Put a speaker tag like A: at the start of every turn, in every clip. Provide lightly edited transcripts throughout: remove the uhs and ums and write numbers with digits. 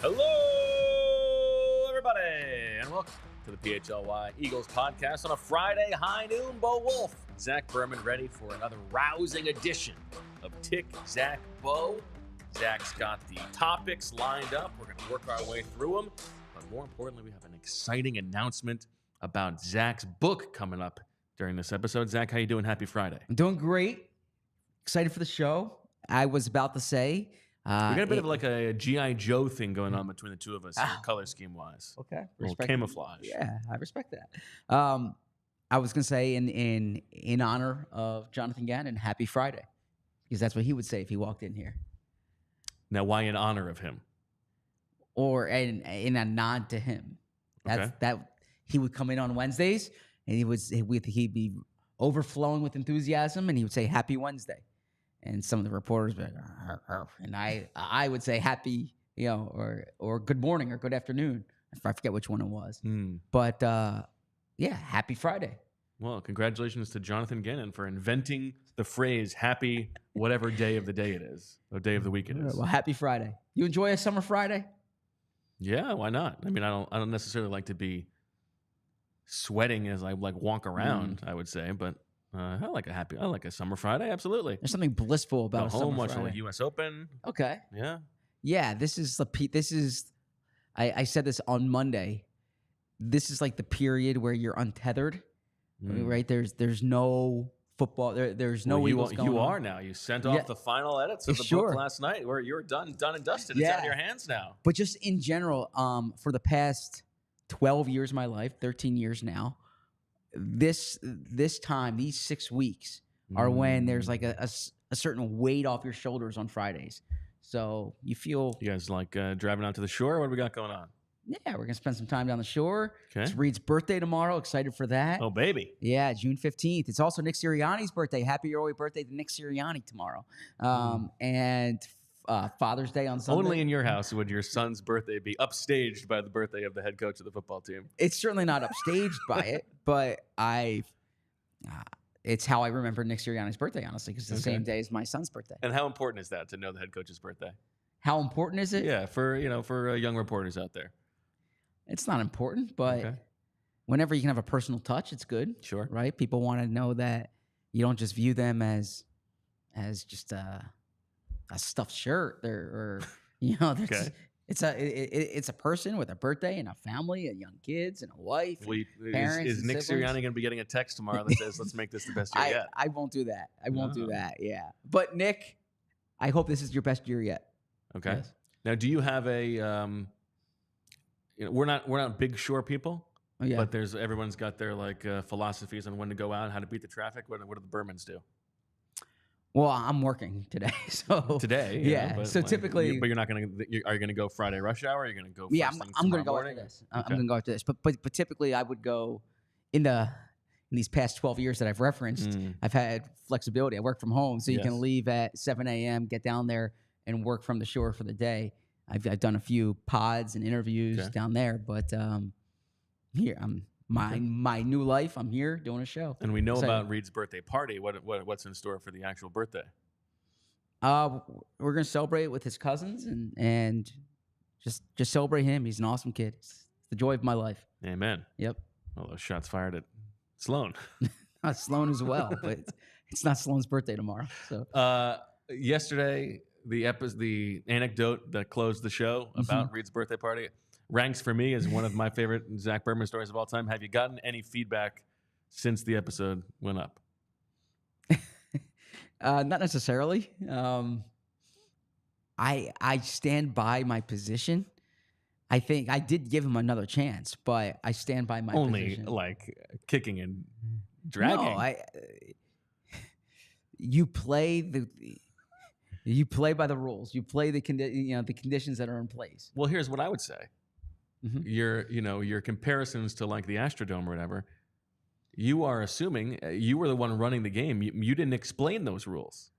A: Hello, everybody, and welcome to the PHLY Eagles podcast on a Friday high noon. Bo Wulf, Zach Berman, ready for another rousing edition of tic-Zach-Bo. Zach's got the topics lined up. We're going to work our way through them. But more importantly, we have an exciting announcement about Zach's book coming up during this episode. Zach, how you doing? Happy Friday.
B: I'm doing great. Excited for the show. I was about to say...
A: we got a bit of like a G.I. Joe thing going on between the two of us, color scheme-wise.
B: Okay.
A: A little camouflage.
B: Yeah, I respect that. I was going to say in honor of Jonathan Gannon, happy Friday. Because that's what he would say if he walked in here.
A: Now, why in honor of him?
B: Or in a nod to him. That he would come in on Wednesdays, and he'd be overflowing with enthusiasm, and he would say, happy Wednesday. And some of the reporters would be like, "Arr, arr," and I would say happy, or good morning or good afternoon. I forget which one it was. But yeah, happy Friday.
A: Well, congratulations to Jonathan Gannon for inventing the phrase happy whatever day of the day it is, or day of the week it is.
B: Well, happy Friday. You enjoy a summer Friday?
A: Yeah, why not? I mean, I don't necessarily like to be sweating as I walk around, I would say, but I like a summer Friday, absolutely.
B: There's something blissful about a summer
A: watch
B: Friday.
A: the U.S. Open.
B: Okay.
A: Yeah.
B: This is I said this on Monday. This is like the period where you're untethered, right? There's no football. There's no Eagles going
A: You
B: on.
A: are now. You sent off the final edits of the book last night, where you're done and dusted. It's out of your hands now.
B: But just in general, for the past 12 years of my life, 13 years now, this time, these 6 weeks are when there's like a certain weight off your shoulders on Fridays. So you feel...
A: You guys like driving out to the shore? What do we got going on?
B: Yeah, we're going to spend some time down the shore.
A: Okay.
B: It's Reed's birthday tomorrow. Excited for that.
A: Oh, baby.
B: Yeah, June 15th. It's also Nick Sirianni's birthday. Happy early birthday to Nick Sirianni tomorrow. And Father's Day on Sunday.
A: Only in your house would your son's birthday be upstaged by the birthday of the head coach of the football team.
B: It's certainly not upstaged by it, but it's how I remember Nick Sirianni's birthday, honestly, because it's the same day as my son's birthday.
A: And how important is that to know the head coach's birthday?
B: How important is it?
A: Yeah, for young reporters out there.
B: It's not important, but whenever you can have a personal touch, it's good.
A: Sure.
B: Right? People want to know that you don't just view them as just a stuffed shirt or it's a person with a birthday and a family and young kids and a wife. Parents
A: is Nick Sirianni going to be getting a text tomorrow that says, let's make this the best year yet?
B: I won't do that. I won't do that. Yeah. But Nick, I hope this is your best year yet.
A: Okay.
B: Yes.
A: Now, do you have a we're not big shore people, but everyone's got their philosophies on when to go out, how to beat the traffic. What do the Bermans do?
B: Well, I'm working today, so
A: today,
B: yeah. So typically,
A: but you're not going to. Are you going to go Friday rush hour? Or are you going to go?
B: Yeah, I'm going to go after this. I'm going to go after this. But typically, I would go in these past 12 years that I've referenced. I've had flexibility. I work from home, so you can leave at 7 a.m., get down there, and work from the shore for the day. I've done a few pods and interviews down there, but here I'm my new life. I'm here doing a show.
A: And we know about Reed's birthday party. What's in store for the actual birthday?
B: We're gonna celebrate with his cousins and just celebrate him. He's an awesome kid. It's the joy of my life.
A: Amen.
B: Yep.
A: Well, those shots fired at Sloan.
B: Not Sloan as well, but it's not Sloan's birthday tomorrow. So
A: yesterday, the anecdote that closed the show about Reed's birthday party ranks for me as one of my favorite Zach Berman stories of all time. Have you gotten any feedback since the episode went up?
B: Not necessarily. I stand by my position. I think I did give him another chance, but I stand by my position.
A: Only kicking and dragging.
B: No, you play by the rules. You play the conditions that are in place.
A: Well, here's what I would say. Your comparisons to the Astrodome or whatever, you are assuming you were the one running the game. You didn't explain those rules.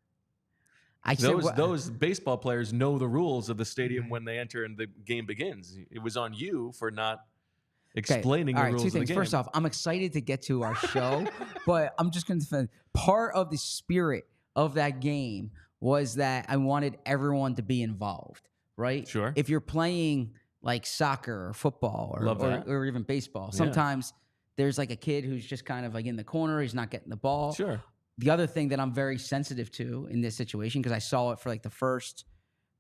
A: Those baseball players know the rules of the stadium when they enter and the game begins. It was on you for not explaining the rules of the game.
B: First off, I'm excited to get to our show, but I'm just going to defend part of the spirit of that game was that I wanted everyone to be involved. right?
A: Sure.
B: If you're playing like soccer or football or even baseball, sometimes there's like a kid who's just kind of like in the corner. He's not getting the ball.
A: Sure.
B: The other thing that I'm very sensitive to in this situation, because I saw it for like the first,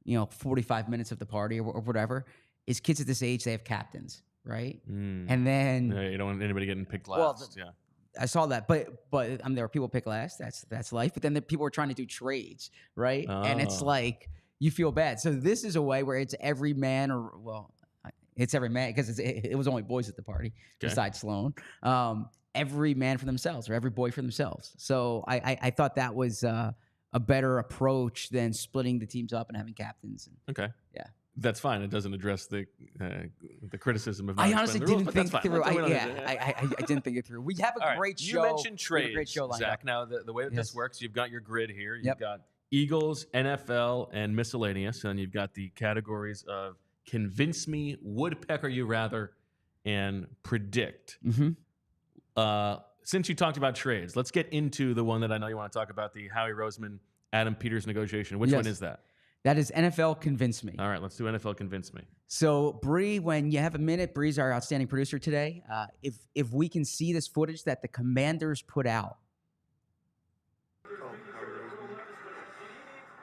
B: 45 minutes of the party or whatever, is kids at this age, they have captains, right? And then
A: you don't want anybody getting picked last.
B: Well, I saw that, but there are people pick last. That's life. But then the people are trying to do trades, right? And it's like you feel bad. So this is a way where it's every man, it's every man because it was only boys at the party besides Sloan. Every man for themselves or every boy for themselves. So I thought that was a better approach than splitting the teams up and having captains.
A: Okay.
B: Yeah.
A: That's fine. It doesn't address the criticism of.
B: I honestly didn't think through. I didn't think it through. We have a great show.
A: You mentioned trades,
B: great show
A: Zach. Now the way that this works, you've got your grid here. You've
B: Yep.
A: got Eagles, NFL, and miscellaneous, and you've got the categories of convince me, woodpecker you rather, and predict. Since you talked about trades, let's get into the one that I know you want to talk about, the Howie Roseman, Adam Peters negotiation. Which one is that?
B: That is NFL Convince Me.
A: All right, let's do NFL Convince Me.
B: So, Bree, when you have a minute, Bree's our outstanding producer today. If we can see this footage that the Commanders put out.
C: Oh, Howie Roseman.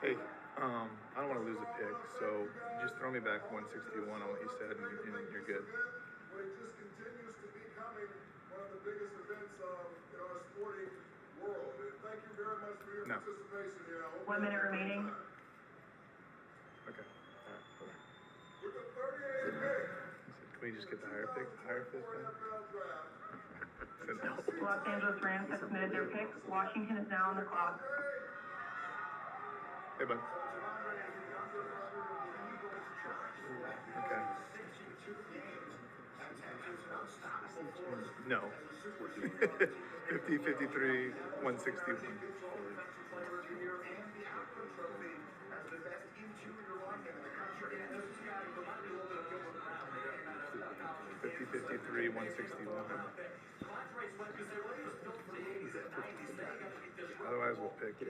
C: Hey, I don't want to lose a pick, so just throw me back 161 on what you said, and you're good.
D: It just continues to becoming one of the biggest events in our sporting world. And thank you very much for your participation here.
E: 1 minute remaining.
C: Okay. All right. Cool.
D: With the 38th pick,
C: Can we just get the higher pick? Higher fifth then? Said no.
E: Los Angeles Rams have submitted their pick. Washington is now on the clock.
C: Hey, bud. Okay. No. 50, 53, 161. 53, 161. Otherwise, we'll pick it.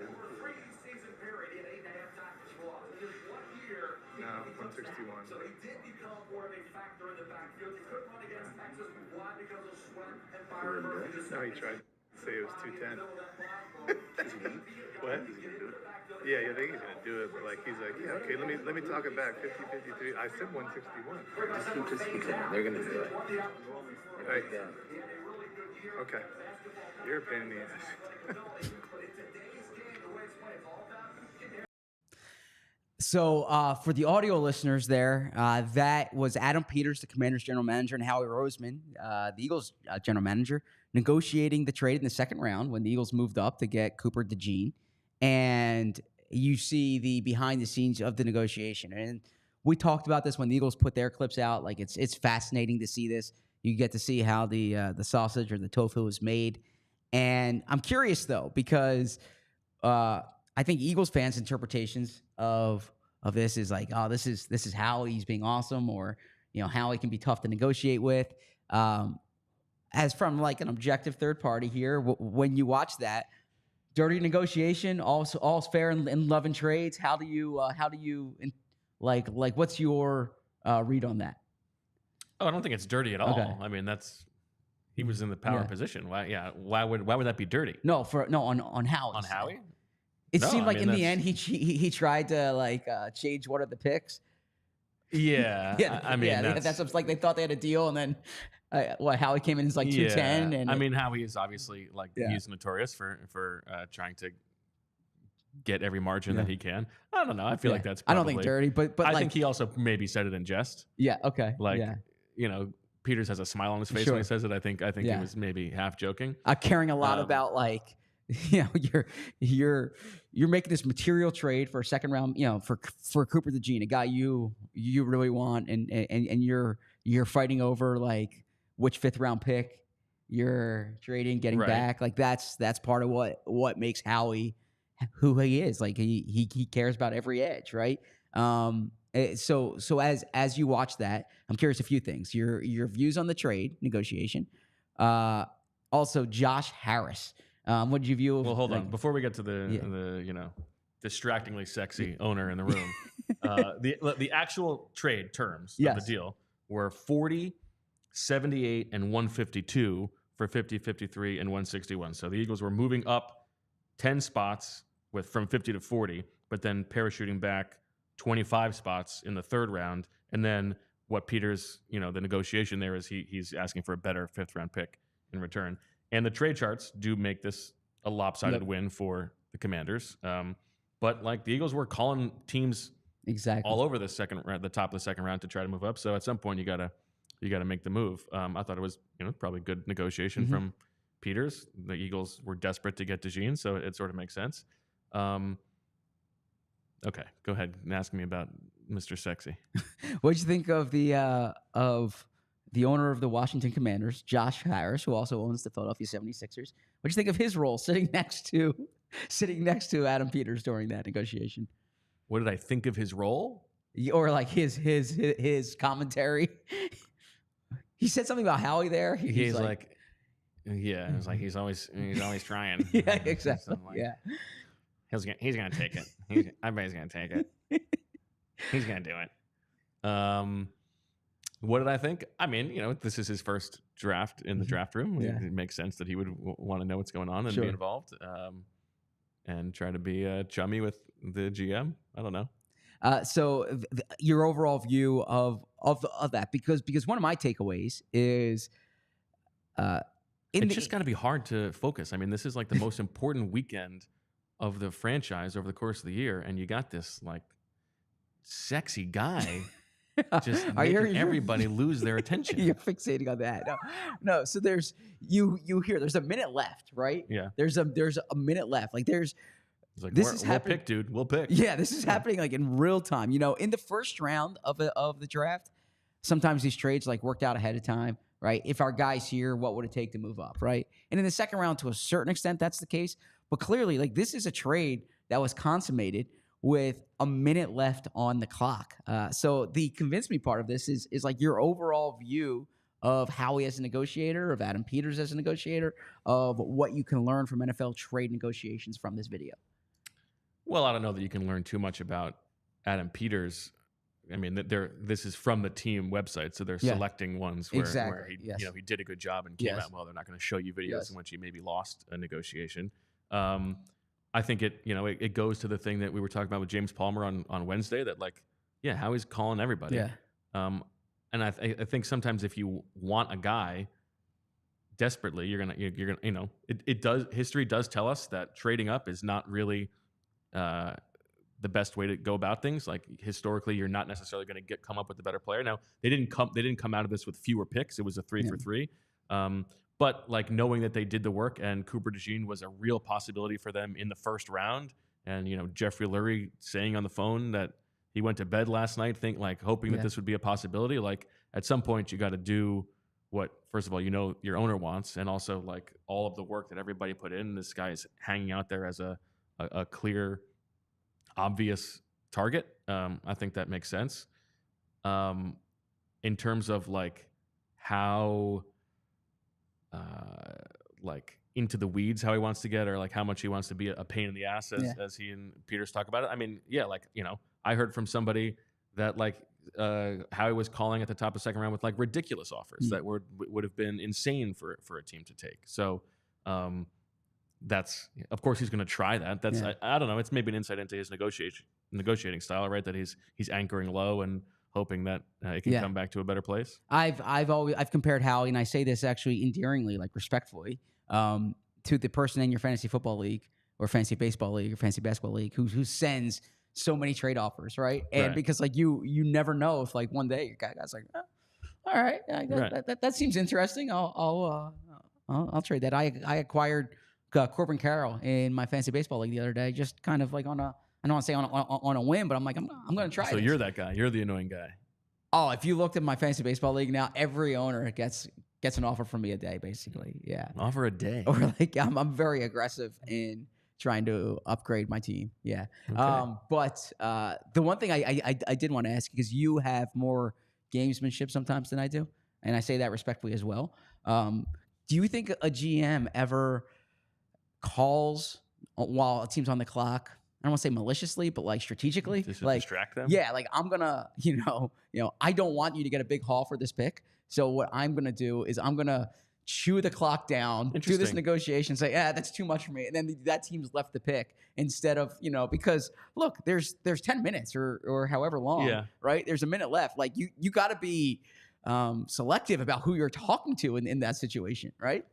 C: No, 161. No, he tried to say it was 210. What? Yeah, I think he's gonna do it, but he's like, yeah, okay, let me talk it back. 50, 53. I said 161.
F: Just keep saying they're gonna do it.
C: Hey. Okay. You're a pain in the ass.
B: So for the audio listeners there, that was Adam Peters, the Commanders general manager, and Howie Roseman, the Eagles general manager, negotiating the trade in the second round when the Eagles moved up to get Cooper DeJean. And you see the behind the scenes of the negotiation. And we talked about this when the Eagles put their clips out. Like it's fascinating to see this. You get to see how the sausage or the tofu is made. And I'm curious though, because I think Eagles fans' interpretations of this is like, oh, this is Howie's being awesome, or Howie can be tough to negotiate with. As from like an objective third party here, when you watch that dirty negotiation, all's fair in love and trades. How do you like what's your read on that?
A: Oh, I don't think it's dirty at all.
B: Okay.
A: I mean, he was in the power position. Why would that be dirty?
B: No, on Howie.
A: On Howie?
B: It seemed like in the end he tried to change one of the picks.
A: Yeah, I mean
B: that's like they thought they had a deal, and then Howie came in as like 210. And
A: I mean Howie is obviously he's notorious for trying to get every margin that he can. I don't know. I feel like that's probably,
B: I don't think dirty, but
A: I think he also maybe said it in jest.
B: Yeah. Okay.
A: Peters has a smile on his face when he says it. I think he was maybe half joking.
B: Caring a lot about you're making this material trade for a second round, for Cooper DeJean, a guy you really want, and you're fighting over like which fifth round pick you're trading, getting back. Like that's part of what makes Howie who he is. Like he cares about every edge, right? So as you watch that, I'm curious a few things. Your views on the trade negotiation. Also Josh Harris. What did you view?
A: Well, hold on. Before we get to the distractingly sexy owner in the room, The actual trade terms of the deal were 40, 78, and 152 for 50, 53, and 161. So the Eagles were moving up 10 spots from 50 to 40, but then parachuting back 25 spots in the third round. And then what Peters, the negotiation there is he's asking for a better 5th round pick in return. And the trade charts do make this a lopsided win for the Commanders. But like the Eagles were calling teams all over the top of the second round to try to move up. So at some point you gotta make the move. I thought it was probably good negotiation from Peters. The Eagles were desperate to get DeJean, so it sort of makes sense. Okay, go ahead and ask me about Mr. Sexy.
B: What'd you think of the owner of the Washington Commanders, Josh Harris, who also owns the Philadelphia 76ers? What'd you think of his role sitting next to Adam Peters during that negotiation?
A: What did I think of his role?
B: Or like his commentary? He said something about Howie there.
A: He's like yeah, it's like he's always trying.
B: Yeah, exactly. Yeah.
A: He's gonna take it. Everybody's gonna take it. He's gonna do it. What did I think? I mean, this is his first draft in the draft room. Yeah. It makes sense that he would want to know what's going on and be involved, and try to be chummy with the GM. I don't know.
B: So your overall view of that, because one of my takeaways is,
A: it's just got to be hard to focus. I mean, this is like the most important weekend of the franchise over the course of the year, and you got this like sexy guy just making everybody lose their attention.
B: You're fixating on that. No. So there's there's a minute left, right?
A: Yeah.
B: There's a minute left. Like
A: it's like, we'll pick, dude. We'll pick.
B: Yeah, this is happening like in real time. In the first round of the draft, sometimes these trades like worked out ahead of time, right? If our guy's here, what would it take to move up, right? And in the second round, to a certain extent, that's the case. But clearly, like this is a trade that was consummated with a minute left on the clock. So the convince me part of this is like your overall view of Howie as a negotiator, of Adam Peters as a negotiator, of what you can learn from NFL trade negotiations from this video.
A: Well, I don't know that you can learn too much about Adam Peters. I mean, this is from the team website, so they're selecting ones where he did a good job and came out well. They're not going to show you videos in which he maybe lost a negotiation. I think it goes to the thing that we were talking about with James Palmer on Wednesday, that Howie's calling everybody.
B: Yeah.
A: And I think sometimes if you want a guy desperately, you're gonna history does tell us that trading up is not really the best way to go about things. Like historically, you're not necessarily going to come up with a better player. Now they didn't come out of this with fewer picks. It was a 3 for 3. But like knowing that they did the work and Cooper DeJean was a real possibility for them in the first round, and Jeffrey Lurie saying on the phone that he went to bed last night hoping that this would be a possibility. Like at some point you got to do what, first of all, your owner wants, and also like all of the work that everybody put in. This guy is hanging out there as a clear, obvious target. I think that makes sense. In terms of like how into the weeds how he wants to get, or like how much he wants to be a pain in the ass as he and Peters talk about it. I mean, I heard from somebody that Howie was calling at the top of the second round with like ridiculous offers that would have been insane for a team to take. So that's, of course he's going to try that. That's I don't know. It's maybe an insight into his negotiating style, right? That he's anchoring low and hoping that it can come back to a better place. I've
B: compared Howie, and I say this actually endearingly, like respectfully, to the person in your fantasy football league or fantasy baseball league or fantasy basketball league who sends so many trade offers, right? And because like you never know if like one day your guy's like, oh, all right, that seems interesting. I'll trade that. I acquired Corbin Carroll in my fantasy baseball league the other day, just kind of like on a, I don't want to say on a whim, but I'm like, I'm going to try.
A: So you're that guy. You're the annoying guy.
B: Oh, if you looked at my fantasy baseball league now, every owner gets an offer from me a day, basically. Yeah,
A: an offer a day.
B: Or like I'm very aggressive in trying to upgrade my team. Yeah. Okay. But the one thing I did want to ask, because you have more gamesmanship sometimes than I do, and I say that respectfully as well. Do you think a GM ever calls while a team's on the clock don't want to say maliciously, but like strategically,
A: Just to
B: like
A: distract them?
B: Yeah, like I'm gonna, I don't want you to get a big haul for this pick. So what I'm gonna do is I'm gonna chew the clock down, do this
A: Interesting.
B: negotiation, say, that's too much for me, and then that team's left the pick instead of because look, there's 10 minutes or however long,
A: Yeah.
B: right? There's a minute left. Like you got to be selective about who you're talking to in that situation, right?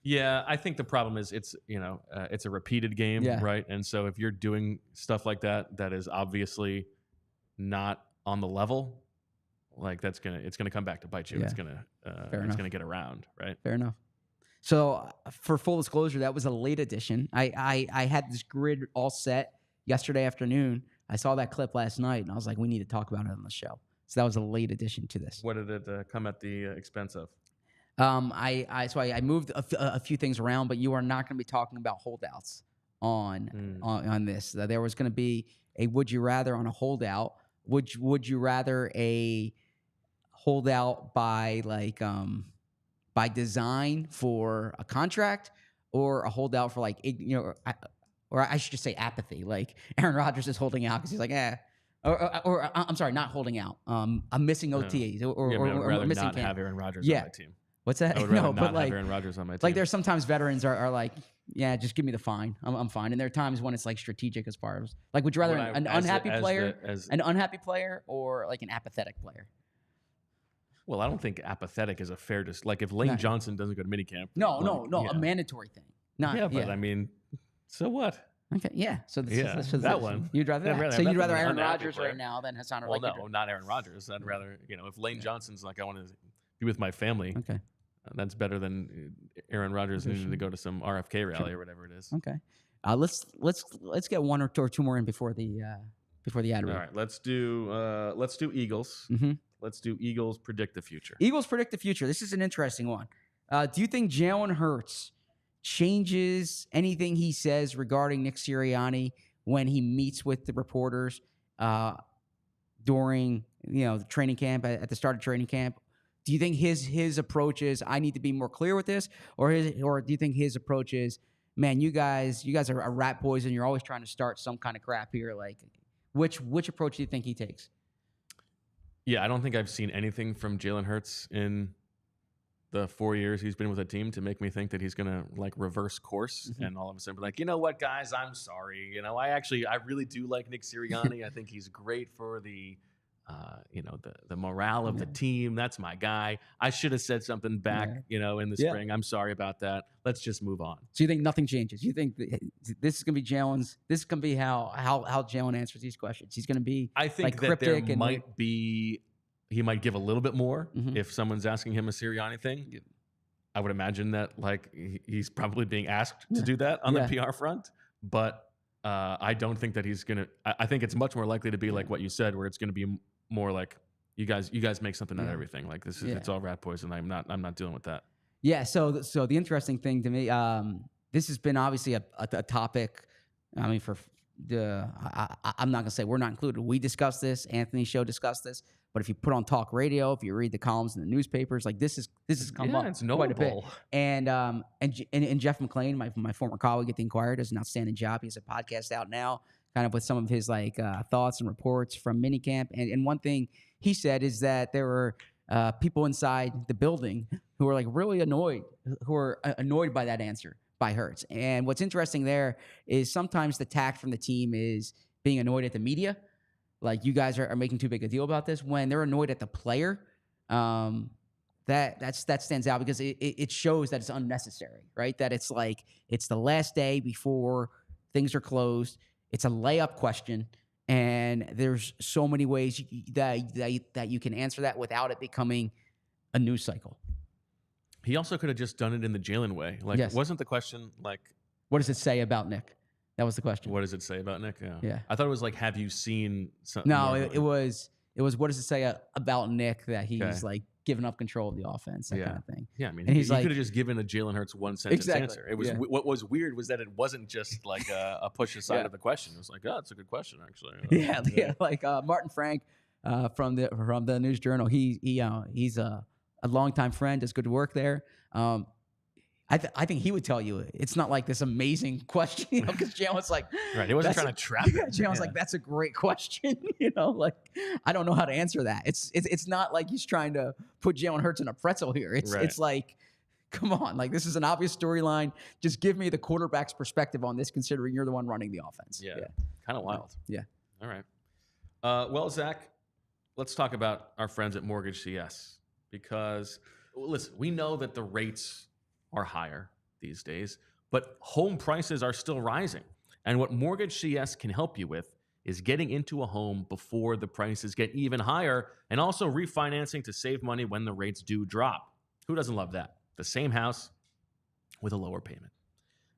A: Yeah, I think the problem is it's a repeated game,
B: Yeah.
A: right? And so if you're doing stuff like that is obviously not on the level, like it's gonna come back to bite you.
B: Yeah.
A: It's gonna get around, right?
B: Fair enough. So for full disclosure, that was a late edition. I had this grid all set yesterday afternoon. I saw that clip last night, and I was like, we need to talk about it on the show. So that was a late addition to this.
A: What did it come at the expense of?
B: I moved a few things around, but you are not going to be talking about holdouts on this. There was going to be a would you rather on a holdout. Would you rather a holdout by by design for a contract, or a holdout for or I should just say apathy. Like Aaron Rodgers is holding out because he's like, or I'm sorry, not holding out. I'm missing OTAs or
A: I would rather
B: missing
A: not
B: camp.
A: have Aaron Rodgers
B: Yeah.
A: on my team.
B: What's that?
A: I would rather
B: No, but
A: not have Aaron Rodgers on my team.
B: like there's sometimes veterans are like, yeah, just give me the fine. I'm fine. And there are times when it's like strategic as far as like, would you rather an unhappy player or like an apathetic player?
A: Well, I don't think apathetic is a fair like if Lane Johnson doesn't go to minicamp.
B: No,
A: yeah.
B: a mandatory thing. Not
A: I mean, so what?
B: Okay, yeah. So
A: that one.
B: You'd rather that. So you'd rather Aaron Rodgers right now than Haason Reddick?
A: Well, no, not Aaron Rodgers. I'd rather if Lane Johnson's like I want to be with my family.
B: Okay.
A: That's better than Aaron Rodgers needing to go to some RFK rally or whatever it is.
B: Okay. Let's get one or two more in before the ad read.
A: All right, let's do Eagles.
B: Mm-hmm.
A: Let's do Eagles predict the future.
B: Eagles predict the future. This is an interesting one. Do you think Jalen Hurts changes anything he says regarding Nick Sirianni when he meets with the reporters during the training camp at the start of training camp? Do you think his approach is I need to be more clear with this, or do you think his approach is, man, you guys are a rat poison. You're always trying to start some kind of crap here. Like, which approach do you think he takes?
A: Yeah, I don't think I've seen anything from Jalen Hurts in the 4 years he's been with a team to make me think that he's gonna like reverse course and all of a sudden be like, you know what, guys, I'm sorry. I really do like Nick Sirianni. I think he's great for the the morale of the team. That's my guy. I should have said something back, in the spring. I'm sorry about that. Let's just move on.
B: So you think nothing changes? You think this is going to be Jalen's? This is going to be how Jalen answers these questions. He's going to be.
A: I think that there might be. He might give a little bit more if someone's asking him a Sirianni thing. Yeah. I would imagine that he's probably being asked to do that on the PR front, but I don't think that he's going to. I think it's much more likely to be like what you said, where it's going to be more like you guys make something out of everything. Like this is it's all rat poison. I'm not dealing with that.
B: Yeah. So the interesting thing to me, this has been obviously a topic. I mean, I'm not gonna say we're not included. We discussed this. Anthony's show discussed this. But if you put on talk radio, if you read the columns in the newspapers, like this has come up
A: it's
B: quite a bit.
A: knowable.
B: And Jeff McClain, my former colleague at the Inquirer, does an outstanding job. He has a podcast out now, kind of with some of his thoughts and reports from minicamp. And one thing he said is that there were people inside the building who were really annoyed by that answer by Hurts. And what's interesting there is sometimes the tact from the team is being annoyed at the media. Like, you guys are making too big a deal about this. When they're annoyed at the player, that stands out because it shows that it's unnecessary, right? That it's it's the last day before things are closed. It's a layup question, and there's so many ways that you can answer that without it becoming a news cycle.
A: He also could have just done it in the Jalen way. Wasn't the question
B: what does it say about Nick? That was the question.
A: What does it say about Nick?
B: Yeah.
A: I thought it was have you seen something?
B: No, it was what does it say about Nick that he's giving up control of the offense, that kind of thing.
A: Yeah, I mean,
B: and
A: he could have just given a Jalen Hurts one sentence answer. It was what was weird was that it wasn't just a push aside of the question. It was it's a good question actually.
B: Martin Frank from the News Journal. He's a longtime friend. Does good work there. I think he would tell you it's not like this amazing question, because Jalen's like,
A: Right. He wasn't trying to trap it.
B: Jalen's like, that's a great question. Like, I don't know how to answer that. It's not like he's trying to put Jalen Hurts in a pretzel here. It's like, come on, like, this is an obvious storyline. Just give me the quarterback's perspective on this, considering you're the one running the offense.
A: Yeah. Kind of wild.
B: Yeah.
A: All right. Well, Zach, let's talk about our friends at Mortgage CS, because, listen, we know that the rates are higher these days, but home prices are still rising. And what Mortgage CS can help you with is getting into a home before the prices get even higher, and also refinancing to save money when the rates do drop. Who doesn't love that? The same house with a lower payment.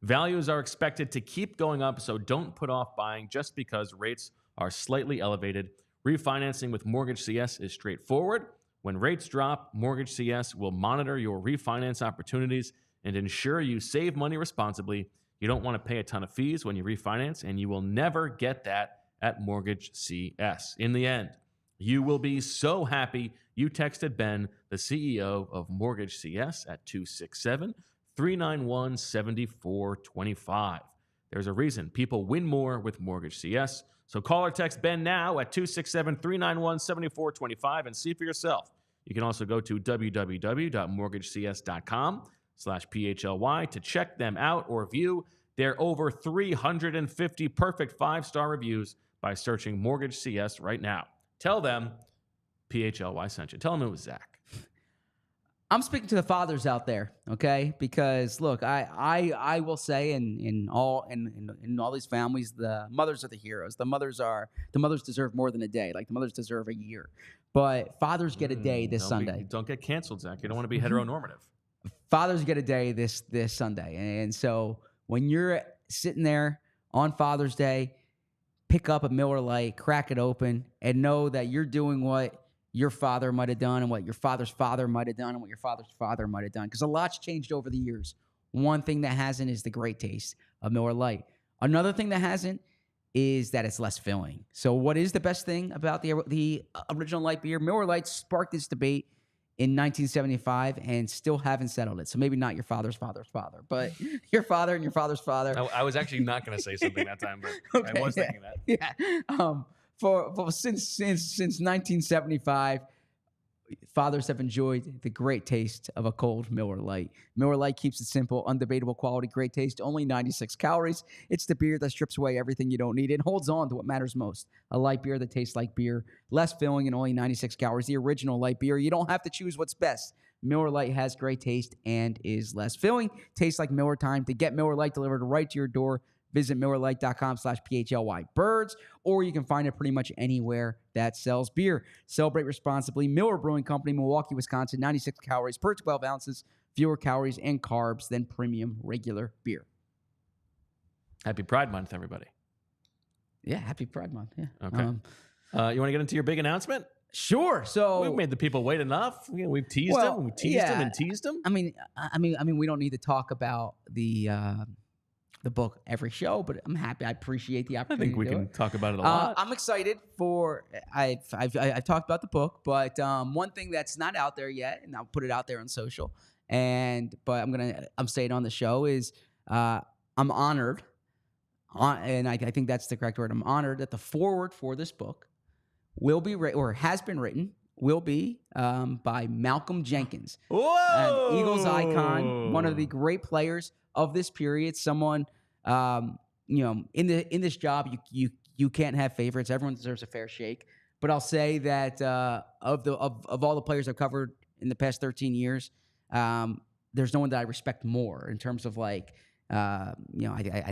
A: Values are expected to keep going up, so don't put off buying just because rates are slightly elevated. Refinancing with Mortgage CS is straightforward. When rates drop, Mortgage CS will monitor your refinance opportunities and ensure you save money responsibly. You don't want to pay a ton of fees when you refinance, and you will never get that at Mortgage CS. In the end, you will be so happy you texted Ben, the CEO of Mortgage CS, at 267-391-7425. There's a reason people win more with Mortgage CS. So call or text Ben now at 267-391-7425 and see for yourself. You can also go to www.mortgagecs.com/PHLY to check them out or view their over 350 perfect 5-star reviews by searching Mortgage CS right now. Tell them PHLY sent you. Tell them it was Zach.
B: I'm speaking to the fathers out there, okay? Because look, I will say in all these families, the mothers are the heroes. The mothers deserve more than a day. Like, the mothers deserve a year. But fathers get a day this Sunday.
A: Don't get canceled, Zach. You don't want to be heteronormative.
B: Fathers get a day this Sunday. And so when you're sitting there on Father's Day, pick up a Miller Lite, crack it open, and know that you're doing what your father might have done, and what your father's father might have done, and what your father's father might have done. Because a lot's changed over the years. One thing that hasn't is the great taste of Miller Lite. Another thing that hasn't is that it's less filling. So what is the best thing about the original light beer? Miller Lite sparked this debate in 1975 and still haven't settled it. So maybe not your father's father's father, but your father and your father's father.
A: I was actually not going to say something that time, but
B: Okay,
A: I was thinking that.
B: Yeah. Since 1975, fathers have enjoyed the great taste of a cold Miller Lite. Miller Lite keeps it simple, undebatable quality, great taste, only 96 calories. It's the beer that strips away everything you don't need and holds on to what matters most. A light beer that tastes like beer, less filling, and only 96 calories. The original light beer. You don't have to choose what's best. Miller Lite has great taste and is less filling. Tastes like Miller time. To get Miller Lite delivered right to your door, visit MillerLite.com/PHLY Birds, or you can find it pretty much anywhere that sells beer. Celebrate responsibly. Miller Brewing Company, Milwaukee, Wisconsin, 96 calories per 12 ounces, fewer calories and carbs than premium regular beer.
A: Happy Pride Month, everybody.
B: Yeah, happy Pride Month. Yeah.
A: Okay. You want to get into your big announcement?
B: Sure. So
A: We've made the people wait enough. We've teased them. We teased them and teased them.
B: I mean, we don't need to talk about the book every show, but I'm happy. I appreciate the
A: I
B: opportunity.
A: think we can talk about it a lot.
B: I'm excited for. I've talked about the book, but one thing that's not out there yet, and I'll put it out there on social, but I'm saying on the show is I'm honored, and I think that's the correct word. I'm honored that the foreword for this book will be has been written. Will be by Malcolm Jenkins,
A: Whoa!
B: an Eagles icon, one of the great players of this period. Someone, in this job, you can't have favorites. Everyone deserves a fair shake. But I'll say that of all the players I've covered in the past 13 years, there's no one that I respect more in terms of I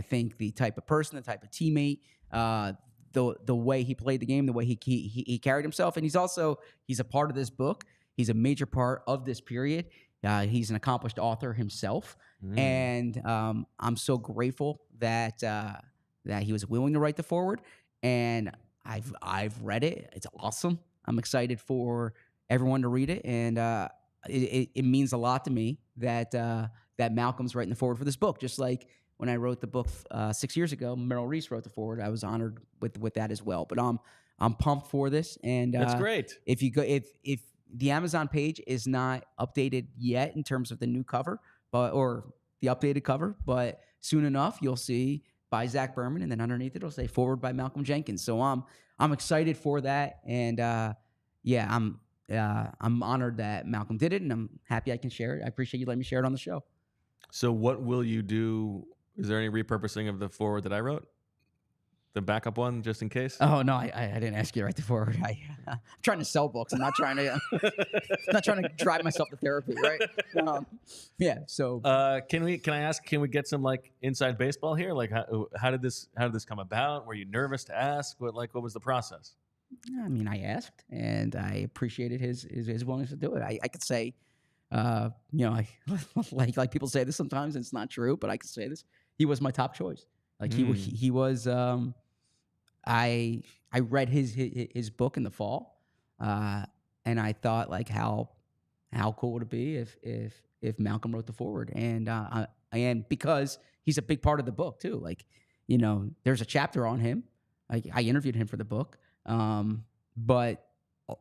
B: think the type of person, the type of teammate, the way he played the game, the way he carried himself, and he's a part of this book. He's a major part of this period. He's an accomplished author himself, and I'm so grateful that he was willing to write the foreword. And I've read it. It's awesome. I'm excited for everyone to read it, and it means a lot to me that Malcolm's writing the foreword for this book. Just like when I wrote the book 6 years ago, Merrill Reese wrote the foreword. I was honored with that as well. But I'm pumped for this, and
A: that's great.
B: If the Amazon page is not updated yet in terms of the new cover, or the updated cover, but soon enough you'll see by Zach Berman, and then underneath it'll say forward by Malcolm Jenkins. So I'm excited for that, and I'm honored that Malcolm did it, and I'm happy I can share it. I appreciate you letting me share it on the show.
A: So what will you do? Is there any repurposing of the forward that I wrote? The backup one, just in case?
B: Oh no, I didn't ask you to write the forward. I'm trying to sell books. I'm not trying to drive myself to therapy, right? So
A: can I ask? Can we get some like inside baseball here? Like how did this come about? Were you nervous to ask? What was the process?
B: I mean, I asked, and I appreciated his willingness to do it. I could say, like people say this sometimes, and it's not true, but I could say this: he was my top choice. Like he was. I read his book in the fall, and I thought like how cool would it be if Malcolm wrote the forward, and because he's a big part of the book too. Like, there's a chapter on him. Like I interviewed him for the book, but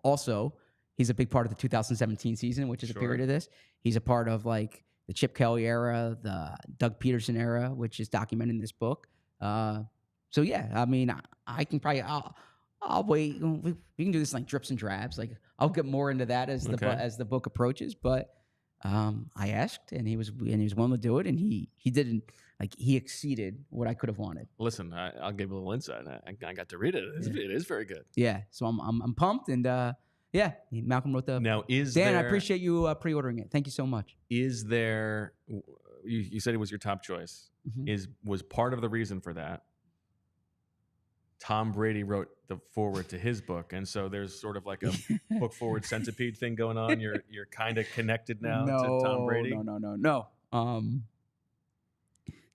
B: also he's a big part of the 2017 season, which is a period of this. He's a part of like the Chip Kelly era, the Doug Peterson era, which is documented in this book. So yeah, I mean, I can probably I'll wait. We can do this like drips and drabs. Like I'll get more into that as the book approaches. But I asked, and he was willing to do it, and he didn't he exceeded what I could have wanted.
A: Listen, I'll give you a little insight. I got to read it. It is very good.
B: Yeah, so I'm pumped, and Malcolm wrote the.
A: Now
B: Dan, I appreciate you pre-ordering it. Thank you so much.
A: Is there? You said it was your top choice.
B: Mm-hmm.
A: Was part of the reason for that? Tom Brady wrote the forward to his book, and so there's sort of like a book forward centipede thing going on. You're kind of connected now to Tom Brady.
B: No.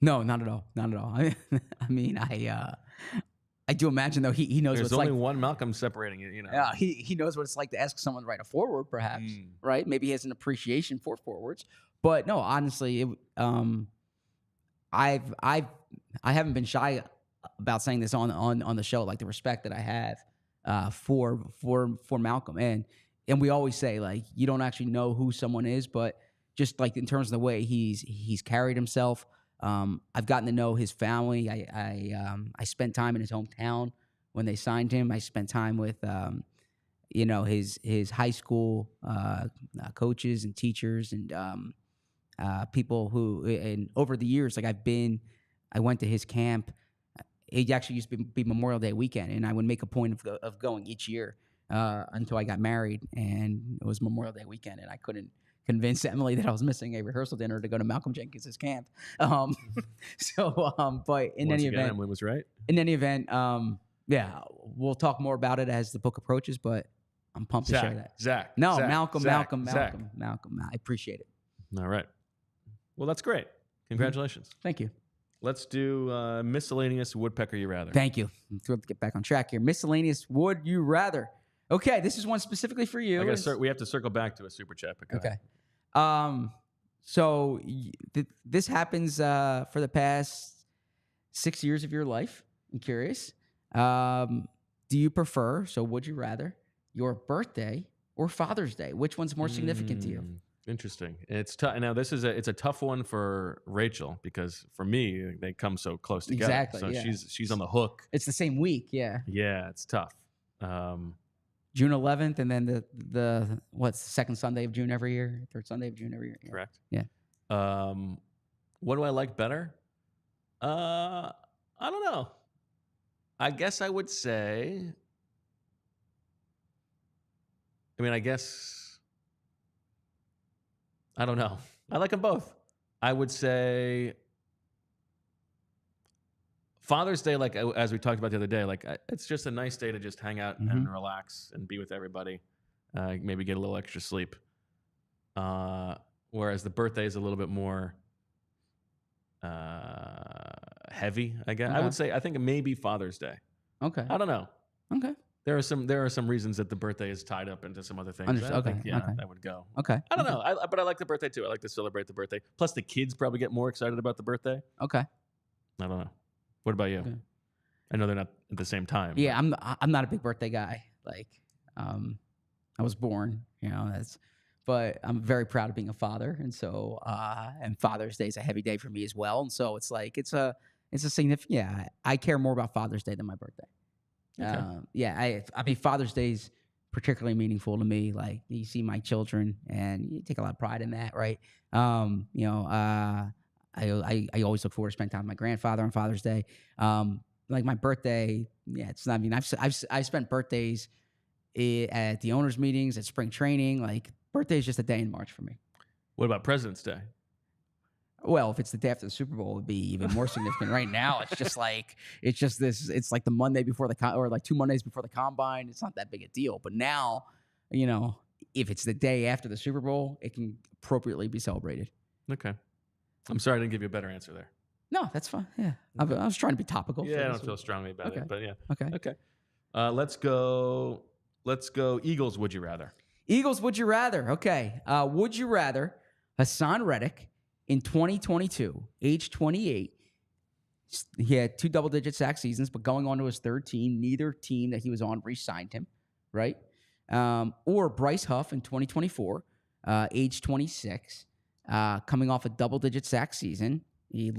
B: No, not at all. Not at all. I mean, I do imagine though he knows.
A: There's
B: what's
A: only
B: like,
A: one Malcolm separating it.
B: Yeah, he knows what it's like to ask someone to write a forward, perhaps. Right? Maybe he has an appreciation for forwards. But no, honestly, I haven't been shy about saying this on the show, like the respect that I have for Malcolm, and we always say like you don't actually know who someone is, but just like in terms of the way he's carried himself. I've gotten to know his family. I spent time in his hometown when they signed him. I spent time with his high school coaches and teachers and people who, and over the years, like I went to his camp. It actually used to be Memorial Day weekend, and I would make a point of going each year until I got married, and it was Memorial Day weekend, and I couldn't convince Emily that I was missing a rehearsal dinner to go to Malcolm Jenkins' camp. But in any event,
A: Emily was right.
B: In any event, we'll talk more about it as the book approaches, but I'm pumped to share that.
A: Zach.
B: Malcolm. I appreciate it.
A: All right. Well, that's great. Congratulations.
B: Thank you.
A: Let's do miscellaneous woodpecker you rather.
B: Thank you. I'm thrilled to get back on track here. Miscellaneous would you rather. Okay, this is one specifically for you.
A: We have to circle back to a super chat.
B: Okay. So this happens for the past 6 years of your life. I'm curious. Do you prefer, so would you rather, your birthday or Father's Day? Which one's more significant to you?
A: Interesting. It's tough. Now it's a tough one for Rachel because for me they come so close together.
B: Exactly.
A: So
B: yeah.
A: she's on the hook.
B: It's the same week. Yeah.
A: Yeah, it's tough.
B: June 11th, and then the second Sunday of June every year, third Sunday of June every year. Yeah.
A: Correct.
B: Yeah.
A: What do I like better? I don't know. I guess I would say. I don't know. I like them both. I would say Father's Day, like as we talked about the other day, like it's just a nice day to just hang out and relax and be with everybody. Maybe get a little extra sleep. Whereas the birthday is a little bit more heavy, I guess. Okay. I think maybe Father's Day.
B: Okay.
A: I don't know.
B: Okay.
A: There are some reasons that the birthday is tied up into some other things. I think that would go.
B: Okay.
A: I don't know. But I like the birthday too. I like to celebrate the birthday. Plus, the kids probably get more excited about the birthday.
B: Okay.
A: I don't know. What about you? Okay. I know they're not at the same time.
B: Yeah, I'm not a big birthday guy. Like, I was born. That's but I'm very proud of being a father, and so and Father's Day is a heavy day for me as well, and so it's like it's a significant. Yeah, I care more about Father's Day than my birthday.
A: Okay.
B: I mean Father's Day's particularly meaningful to me. Like you see my children, and you take a lot of pride in that, right? I always look forward to spending time with my grandfather on Father's Day. Like my birthday, yeah, it's not. I mean, I've spent birthdays at the owners' meetings, at spring training. Like birthday is just a day in March for me.
A: What about President's Day?
B: Well, if it's the day after the Super Bowl, it'd be even more significant. Right now, it's like the Monday before or like 2 Mondays before the combine. It's not that big a deal. But now, if it's the day after the Super Bowl, it can appropriately be celebrated.
A: Okay. I'm sorry I didn't give you a better answer there.
B: No, that's fine. Yeah, I was trying to be topical.
A: Yeah, I don't feel strongly about it, but yeah.
B: Okay.
A: Let's go. Eagles. Would you rather?
B: Eagles. Would you rather? Okay. Would you rather Haason Reddick in 2022, age 28? He had 2 double-digit sack seasons, but going on to his third team, neither team that he was on re-signed him, right? Or Bryce Huff in 2024, age 26, coming off a double-digit sack season. He had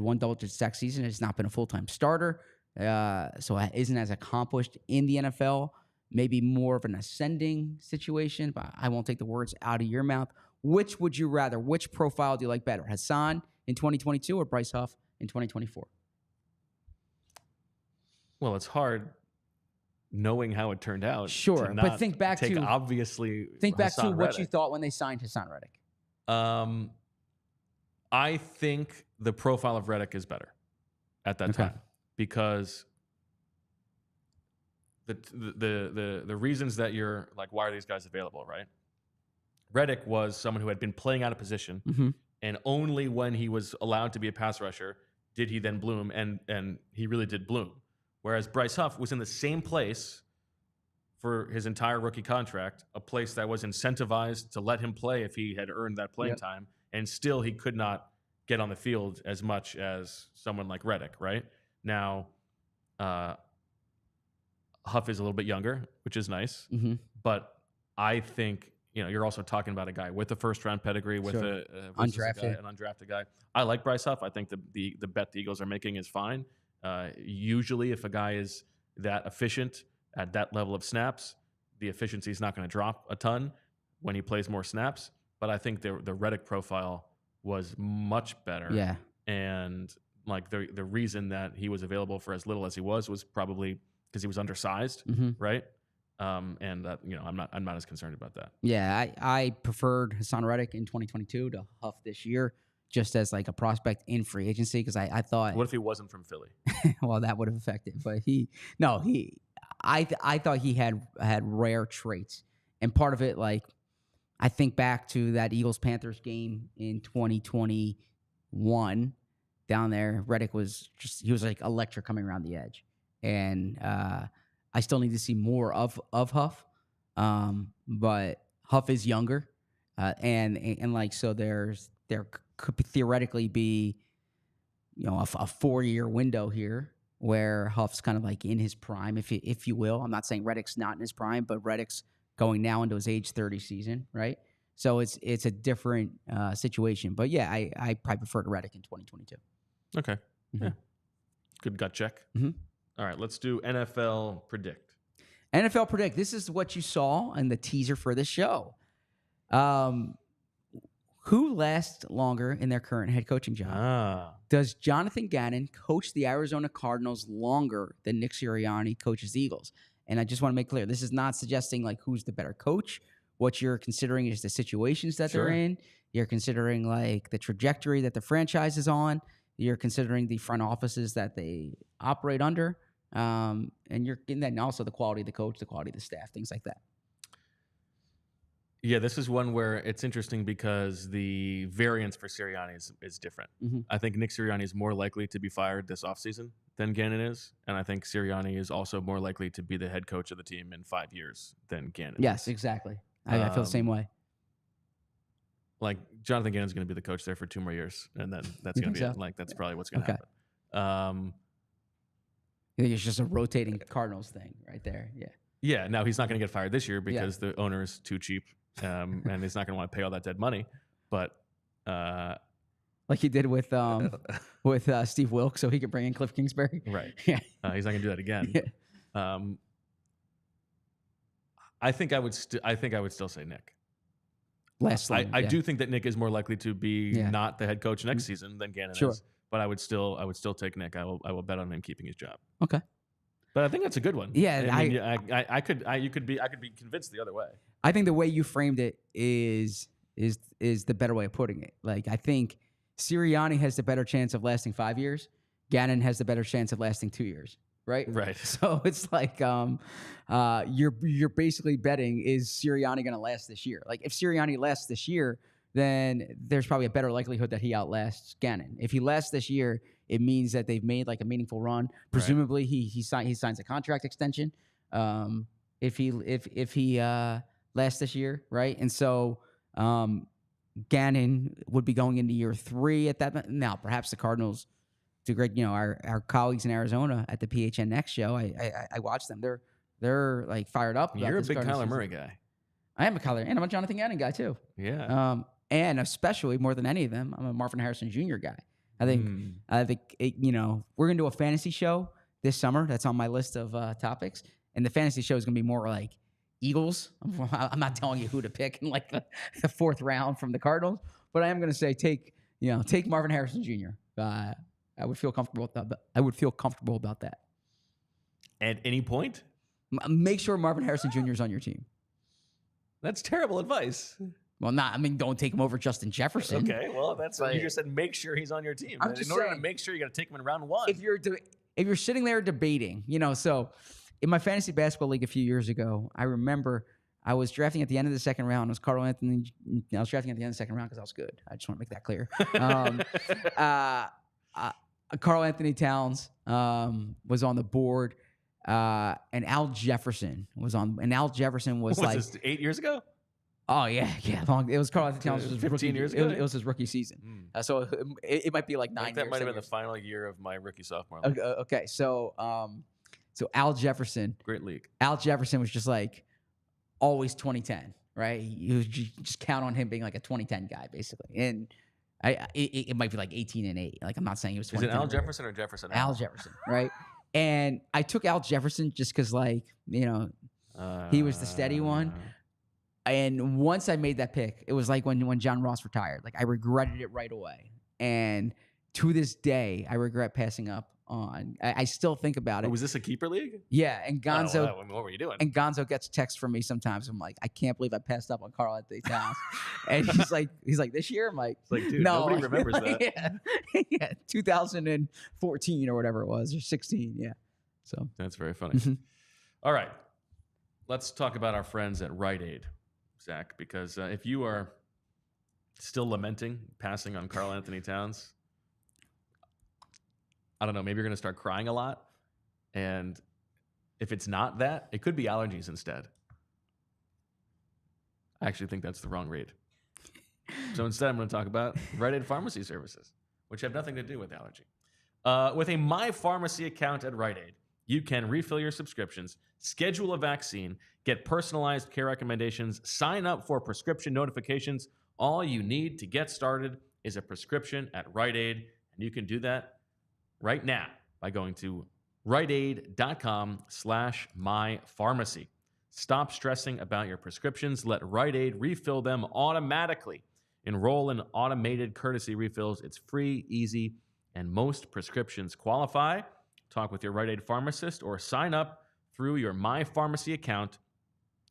B: 1 double-digit sack season. Has not been a full-time starter, so isn't as accomplished in the NFL. Maybe more of an ascending situation, but I won't take the words out of your mouth. Which would you rather? Which profile do you like better? Haason in 2022 or Bryce Huff in 2024?
A: Well, it's hard knowing how it turned out.
B: Sure, but think back to what you thought when they signed Haason Reddick.
A: I think the profile of Reddick is better at that time because the reasons that you're like, why are these guys available, right? Reddick was someone who had been playing out of position, and only when he was allowed to be a pass rusher did he then bloom, and he really did bloom. Whereas Bryce Huff was in the same place for his entire rookie contract, a place that was incentivized to let him play if he had earned that playing time, and still he could not get on the field as much as someone like Reddick, right? Now, Huff is a little bit younger, which is nice, but I think you're also talking about a guy with a first-round pedigree, with an undrafted guy. I like Bryce Huff. I think the bet the Eagles are making is fine. Usually, if a guy is that efficient at that level of snaps, the efficiency is not going to drop a ton when he plays more snaps. But I think the Reddick profile was much better. Yeah. And like the reason that he was available for as little as he was probably because he was undersized, right? I'm not as concerned about that. Yeah,
B: I preferred Haason Reddick in 2022 to Huff this year, just as like a prospect in free agency, because I thought.
A: What if he wasn't from Philly?
B: Well, that would have affected. But I thought he had rare traits, and part of it, like I think back to that Eagles-Panthers game in 2021 down there. Reddick was he was like electric coming around the edge, and I still need to see more of Huff, but Huff is younger, and like so there could theoretically be a 4-year window here where Huff's kind of like in his prime, if you will. I'm not saying Reddick's not in his prime, but Reddick's going now into his age 30 season, right? So it's a different situation. But yeah, I probably prefer to Reddick in 2022.
A: Okay. Yeah. Good gut check. All right, let's do NFL Predict.
B: NFL Predict. This is what you saw in the teaser for this show. Who lasts longer in their current head coaching job? Does Jonathan Gannon coach the Arizona Cardinals longer than Nick Sirianni coaches the Eagles? And I just want to make clear, this is not suggesting like who's the better coach. What you're considering is the situations that they're in. You're considering like the trajectory that the franchise is on. You're considering the front offices that they operate under. And then also the quality of the coach, the quality of the staff, things like that.
A: Yeah, this is one where it's interesting because the variance for Sirianni is different. I think Nick Sirianni is more likely to be fired this offseason than Gannon is. And I think Sirianni is also more likely to be the head coach of the team in 5 years than Gannon
B: Yes, exactly. I feel the same way.
A: Like, Jonathan Gannon's going to be the coach there for 2 more years, and then that's going to be it. Like, that's probably what's going to happen.
B: I think it's just a rotating Cardinals thing right there. Yeah.
A: Yeah, now he's not going to get fired this year because the owner is too cheap, and he's not going to want to pay all that dead money. But
B: like he did with Steve Wilkes, so he could bring in Cliff Kingsbury.
A: right,
B: Yeah,
A: he's not going to do that again. I think I would still say Nick. I do think that Nick is more likely to be not the head coach next season than Gannon is. But I would still take Nick. I will bet on him keeping his job.
B: Okay.
A: But I think that's a good one.
B: Yeah,
A: I could be convinced the other way.
B: I think the way you framed it is the better way of putting it. Like, I think Sirianni has the better chance of lasting 5 years. Gannon has the better chance of lasting 2 years. Right.
A: Right.
B: So it's like you're basically betting, is Sirianni going to last this year? Like, if Sirianni lasts this year, then there's probably a better likelihood that he outlasts Gannon. If he lasts this year, it means that they've made like a meaningful run. Presumably, he signs a contract extension. If he lasts this year, right? And so Gannon would be going into year 3 at that. Now, perhaps the Cardinals do great. You know, our colleagues in Arizona at the PHN Next show, I watch them. They're like fired up.
A: You're a big Kyler Murray guy.
B: I am a Kyler, and I'm a Jonathan Gannon guy too.
A: Yeah.
B: And especially more than any of them, I'm a Marvin Harrison Jr. guy. I think we're gonna do a fantasy show this summer. That's on my list of topics, and the fantasy show is gonna be more like Eagles. I'm not telling you who to pick in like the 4th round from the Cardinals, but I am gonna say take Marvin Harrison Jr. I would feel comfortable with that. I would feel comfortable about that.
A: At any point?
B: Make sure Marvin Harrison Jr. is on your team.
A: That's terrible advice.
B: Well, don't take him over Justin Jefferson.
A: Okay, well, that's what you just said. Make sure he's on your team. In order to make sure, you got to take him in round 1.
B: If you're sitting there debating, so in my fantasy basketball league a few years ago, I remember I was drafting at the end of the 2nd round. It was Carl Anthony. I was drafting at the end of the 2nd round because I was good. I just want to make that clear. Carl Anthony Towns was on the board, and Al Jefferson was on. And Al Jefferson was like
A: this, 8 years ago.
B: Oh yeah. It was Carl Anthony Towns.
A: 15 years ago.
B: It was his rookie season. So it might be like 9 years.
A: That might have been the final year of my rookie sophomore.
B: Okay, so Al Jefferson,
A: great league.
B: Al Jefferson was just like always 2010, right? You just count on him being like a 2010 guy basically, and. It might be like 18-8. Like, I'm not saying it was 20.
A: Is it Al Jefferson or Jefferson?
B: Al Jefferson, right? And I took Al Jefferson just because, like, he was the steady one. And once I made that pick, it was like when John Ross retired. Like, I regretted it right away. And to this day, I regret passing up on. I still think about it.
A: Was this a keeper league?
B: Yeah, and Gonzo.
A: What were you doing?
B: And Gonzo gets texts from me sometimes. I'm like, I can't believe I passed up on Carl Anthony Towns. And he's like, this year? I'm like,
A: dude,
B: no,
A: nobody remembers that.
B: Yeah, 2014 or whatever it was, or 16. Yeah. So
A: that's very funny. All right, let's talk about our friends at Rite Aid, Zach, because if you are still lamenting passing on Carl Anthony Towns, I don't know, maybe you're going to start crying a lot. And if it's not that, it could be allergies instead. I actually think that's the wrong read. So instead, I'm going to talk about Rite Aid pharmacy services, which have nothing to do with allergy. With a My Pharmacy account at Rite Aid, you can refill your subscriptions, schedule a vaccine, get personalized care recommendations, sign up for prescription notifications. All you need to get started is a prescription at Rite Aid, and you can do that right now by going to riteaid.com/mypharmacy. Stop stressing about your prescriptions. Let Rite Aid refill them automatically. Enroll in automated courtesy refills. It's free, easy, and most prescriptions qualify. Talk with your Rite Aid pharmacist or sign up through your My Pharmacy account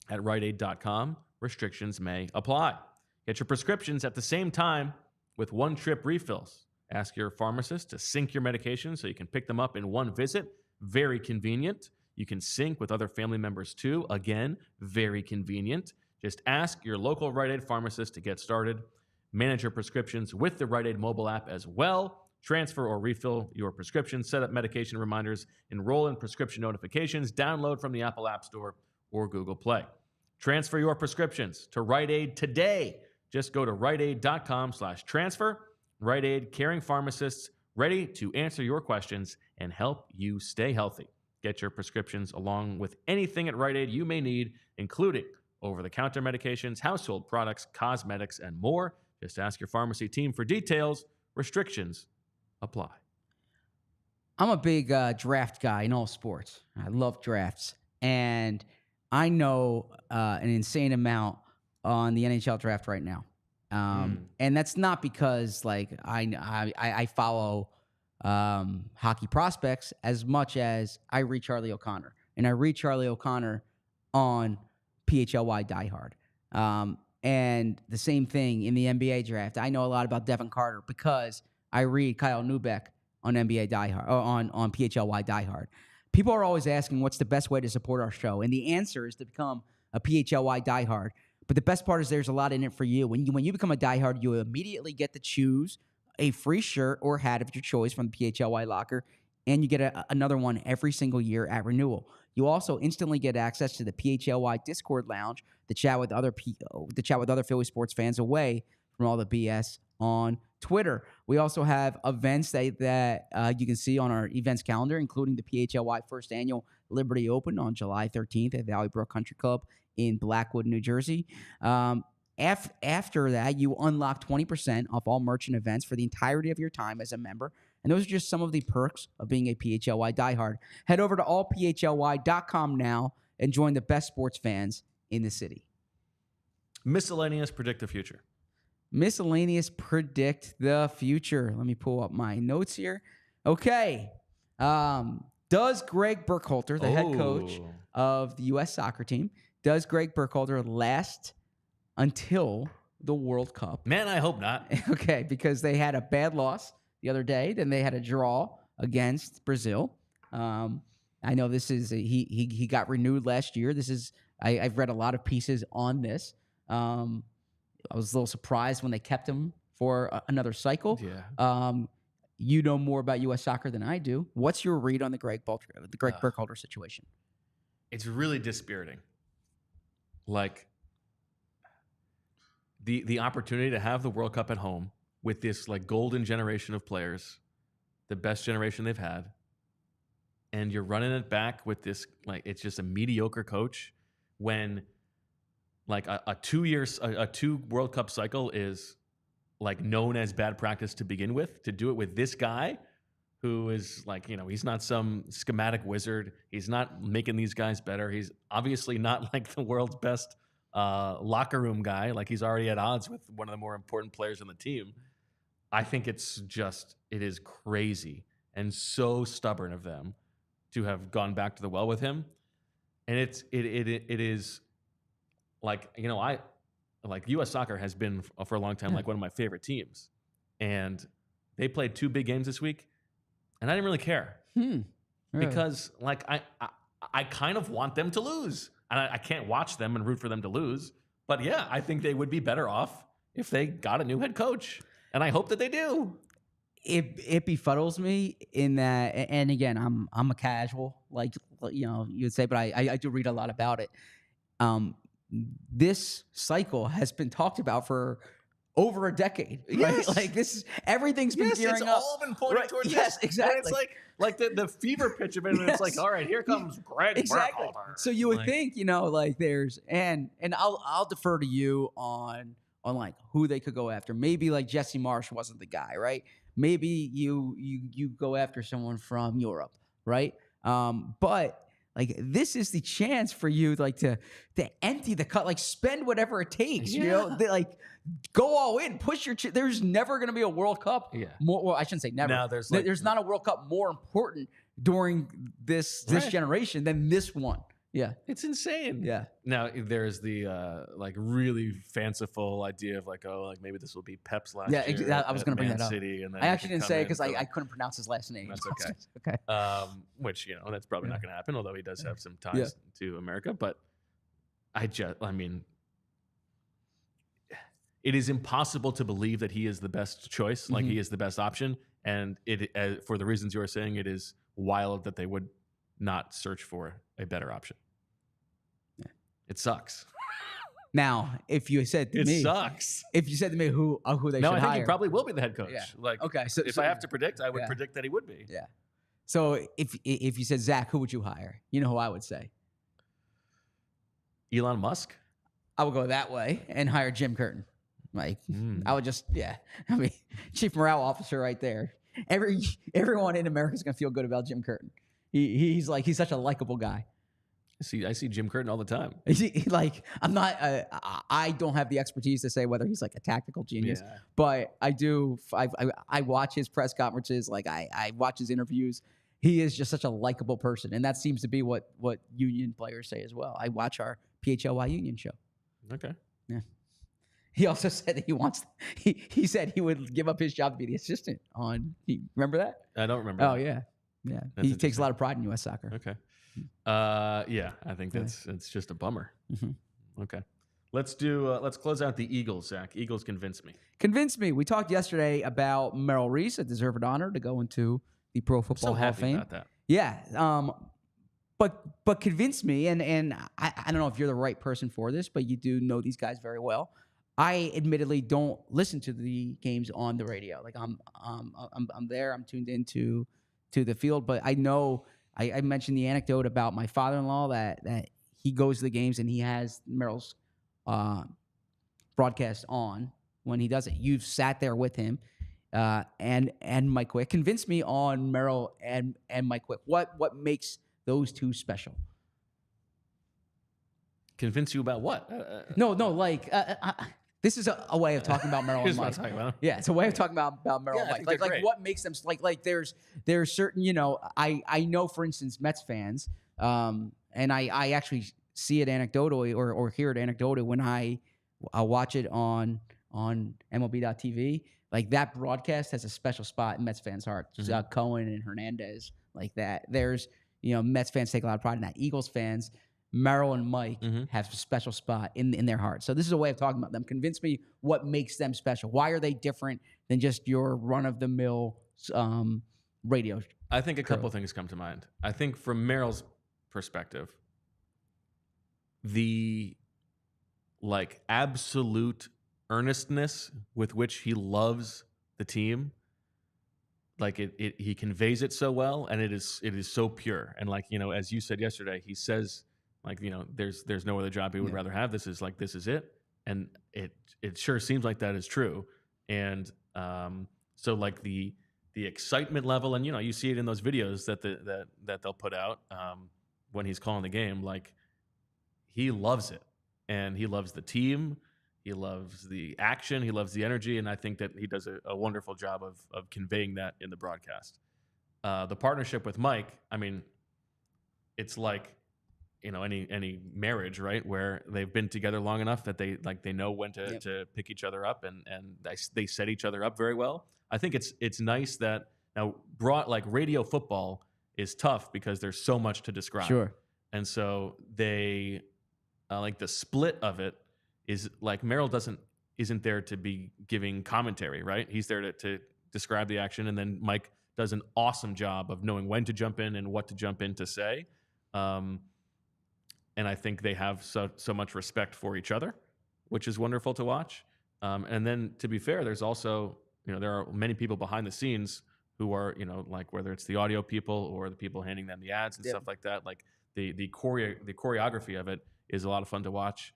A: at riteaid.com. Restrictions may apply. Get your prescriptions at the same time with one-trip refills. Ask your pharmacist to sync your medications so you can pick them up in one visit. Very convenient. You can sync with other family members too. Again, very convenient. Just ask your local Rite Aid pharmacist to get started. Manage your prescriptions with the Rite Aid mobile app as well. Transfer or refill your prescriptions, set up medication reminders, enroll in prescription notifications, download from the Apple App Store or Google Play. Transfer your prescriptions to Rite Aid today. Just go to riteaid.com/transfer. Rite Aid, caring pharmacists, ready to answer your questions and help you stay healthy. Get your prescriptions along with anything at Rite Aid you may need, including over-the-counter medications, household products, cosmetics, and more. Just ask your pharmacy team for details. Restrictions apply.
B: I'm a big draft guy in all sports. I love drafts. And I know an insane amount on the NHL draft right now. And that's not because like I follow hockey prospects as much as I read Charlie O'Connor. And I read Charlie O'Connor on PHLY Diehard. And the same thing in the NBA draft. I know a lot about Devin Carter because I read Kyle Neubeck on NBA Diehard, or on PHLY Diehard. People are always asking what's the best way to support our show, and the answer is to become a PHLY Diehard. But the best part is there's a lot in it for you. When you become a diehard, you immediately get to choose a free shirt or hat of your choice from the PHLY locker, and you get another one every single year at renewal. You also instantly get access to the PHLY Discord lounge to chat with other Philly sports fans away from all the BS on Twitter. We also have events that you can see on our events calendar, including the PHLY First Annual Liberty Open on July 13th at Valley Brook Country Club in Blackwood, New Jersey. After that, you unlock 20% off all merchant events for the entirety of your time as a member. And those are just some of the perks of being a PHLY diehard. Head over to allphly.com now and join the best sports fans in the city.
A: Miscellaneous predict the future.
B: Miscellaneous predict the future. Let me pull up my notes here. Okay. Does Greg Berhalter, the head coach of the U.S. soccer team, does Greg Berhalter last until the World Cup?
A: Man, I hope not.
B: Okay, because they had a bad loss the other day. Then they had a draw against Brazil. I know this is he got renewed last year. This is I've read a lot of pieces on this. I was a little surprised when they kept him for another cycle.
A: Yeah.
B: You know more about U.S. soccer than I do. What's your read on the Greg Berhalter situation?
A: It's really dispiriting. Like the opportunity to have the World Cup at home with this like golden generation of players, the best generation they've had, and you're running it back with this like it's just a mediocre coach when like a 2 World Cup cycle is like known as bad practice to begin with. To do it with this guy who is like, he's not some schematic wizard. He's not making these guys better. He's obviously not like the world's best locker room guy. Like he's already at odds with one of the more important players on the team. I think it is crazy and so stubborn of them to have gone back to the well with him. And it is like, U.S. soccer has been for a long time like one of my favorite teams. And they played 2 big games this week, and I didn't really care.
B: Really?
A: Because like I kind of want them to lose. And I can't watch them and root for them to lose. But yeah, I think they would be better off if they got a new head coach. And I hope that they do.
B: It befuddles me in that, and again, I'm a casual, like you'd say, but I do read a lot about it. This cycle has been talked about for over a decade, right?
A: Yes.
B: Like everything's been gearing up.
A: It's all been pointing towards this.
B: Yes, exactly.
A: And it's like the fever pitch of it, and it's like, all right, here comes Greg
B: Exactly.
A: Berhalter.
B: So you would think, like there's and I'll defer to you on like who they could go after. Maybe like Jesse Marsh wasn't the guy, right? Maybe you go after someone from Europe, right? But like this is the chance for you like to empty the cut, like spend whatever it takes, like go all in, push your. There's never going to be a World Cup.
A: Yeah.
B: Well, I shouldn't say never.
A: Now there's
B: not a World Cup more important during this generation than this one. Yeah,
A: it's insane.
B: Yeah.
A: Now there's the like really fanciful idea of like maybe this will be Pep's last year.
B: Yeah, I was going to bring that up.
A: City, and then
B: I actually didn't say it because
A: like,
B: I couldn't pronounce his last name.
A: That's okay.
B: Okay.
A: Which that's probably not going to happen. Although he does have some ties to America, but I mean, it is impossible to believe that he is the best choice. Like he is the best option, and it for the reasons you are saying, it is wild that they would not search for a better option. Yeah. It sucks.
B: Now, if you said to me,
A: it sucks.
B: If you said to me who they should hire,
A: I think he probably will be the head coach.
B: Yeah.
A: Like,
B: okay,
A: if I have to predict, I would predict that he would be.
B: Yeah. So if you said Zach, who would you hire? You know who I would say.
A: Elon Musk?
B: I would go that way and hire Jim Curtin. Like I would just I mean, chief morale officer right there. Everyone in America is gonna feel good about Jim Curtin. He's such a likable guy.
A: I see Jim Curtin all the time.
B: Like I'm not I don't have the expertise to say whether he's like a tactical genius, but I do. I watch his press conferences. Like I watch his interviews. He is just such a likable person, and that seems to be what union players say as well. I watch our PHLY union show.
A: Okay.
B: Yeah. He also said that he wants. He said he would give up his job to be the assistant on. Remember that?
A: I don't remember.
B: Oh
A: that.
B: yeah. He takes a lot of pride in U.S. soccer.
A: Okay. Yeah, I think it's just a bummer.
B: Mm-hmm.
A: Okay. Let's close out the Eagles, Zach. Eagles convince me.
B: Convince me. We talked yesterday about Merrill Reese, a deserved honor to go into the Pro Football Hall of Fame.
A: About that.
B: Yeah. But convince me, and I don't know if you're the right person for this, but you do know these guys very well. I admittedly don't listen to the games on the radio. Like I'm there. I'm tuned into the field, but I know I mentioned the anecdote about my father-in-law that he goes to the games and he has Merrill's broadcast on when he does it. You've sat there with him and Mike Quick. Convince me on Merrill and Mike Quick. What makes those two special?
A: Convince you about what?
B: No. Like this is a way of talking about Merrill and Mike. Yeah, it's a way of talking about Merrill and Mike. Like what makes them like there's certain, I know, for instance, Mets fans, and I actually see it anecdotally or hear it anecdotally when I watch it on MLB.TV. Like that broadcast has a special spot in Mets fans' hearts. Mm-hmm. Cohen and Hernandez, like that. There's Mets fans take a lot of pride in that. Eagles fans, Merrill and Mike have a special spot in their hearts. So this is a way of talking about them. Convince me what makes them special. Why are they different than just your run-of-the-mill radio?
A: I think a couple of things come to mind. I think from Merrill's perspective, the absolute earnestness with which he loves the team, he conveys it so well, and it is so pure. And as you said yesterday, he says, there's no other job he would rather have. This is it. And it sure seems like that is true. And so the excitement level, and you see it in those videos that they'll put out when he's calling the game, he loves it. And he loves the team. He loves the action. He loves the energy. And I think that he does a wonderful job of conveying that in the broadcast. The partnership with Mike, I mean, it's like, any marriage, right? Where they've been together long enough that they know when to pick each other up and they set each other up very well. I think it's nice that now radio football is tough because there's so much to describe.
B: Sure.
A: And so they the split of it is Merrill isn't there to be giving commentary, right? He's there to describe the action, and then Mike does an awesome job of knowing when to jump in and what to jump in to say. And I think they have so much respect for each other, which is wonderful to watch. And then, to be fair, there's also, there are many people behind the scenes who are, whether it's the audio people or the people handing them the ads and stuff like that. The choreography of it is a lot of fun to watch.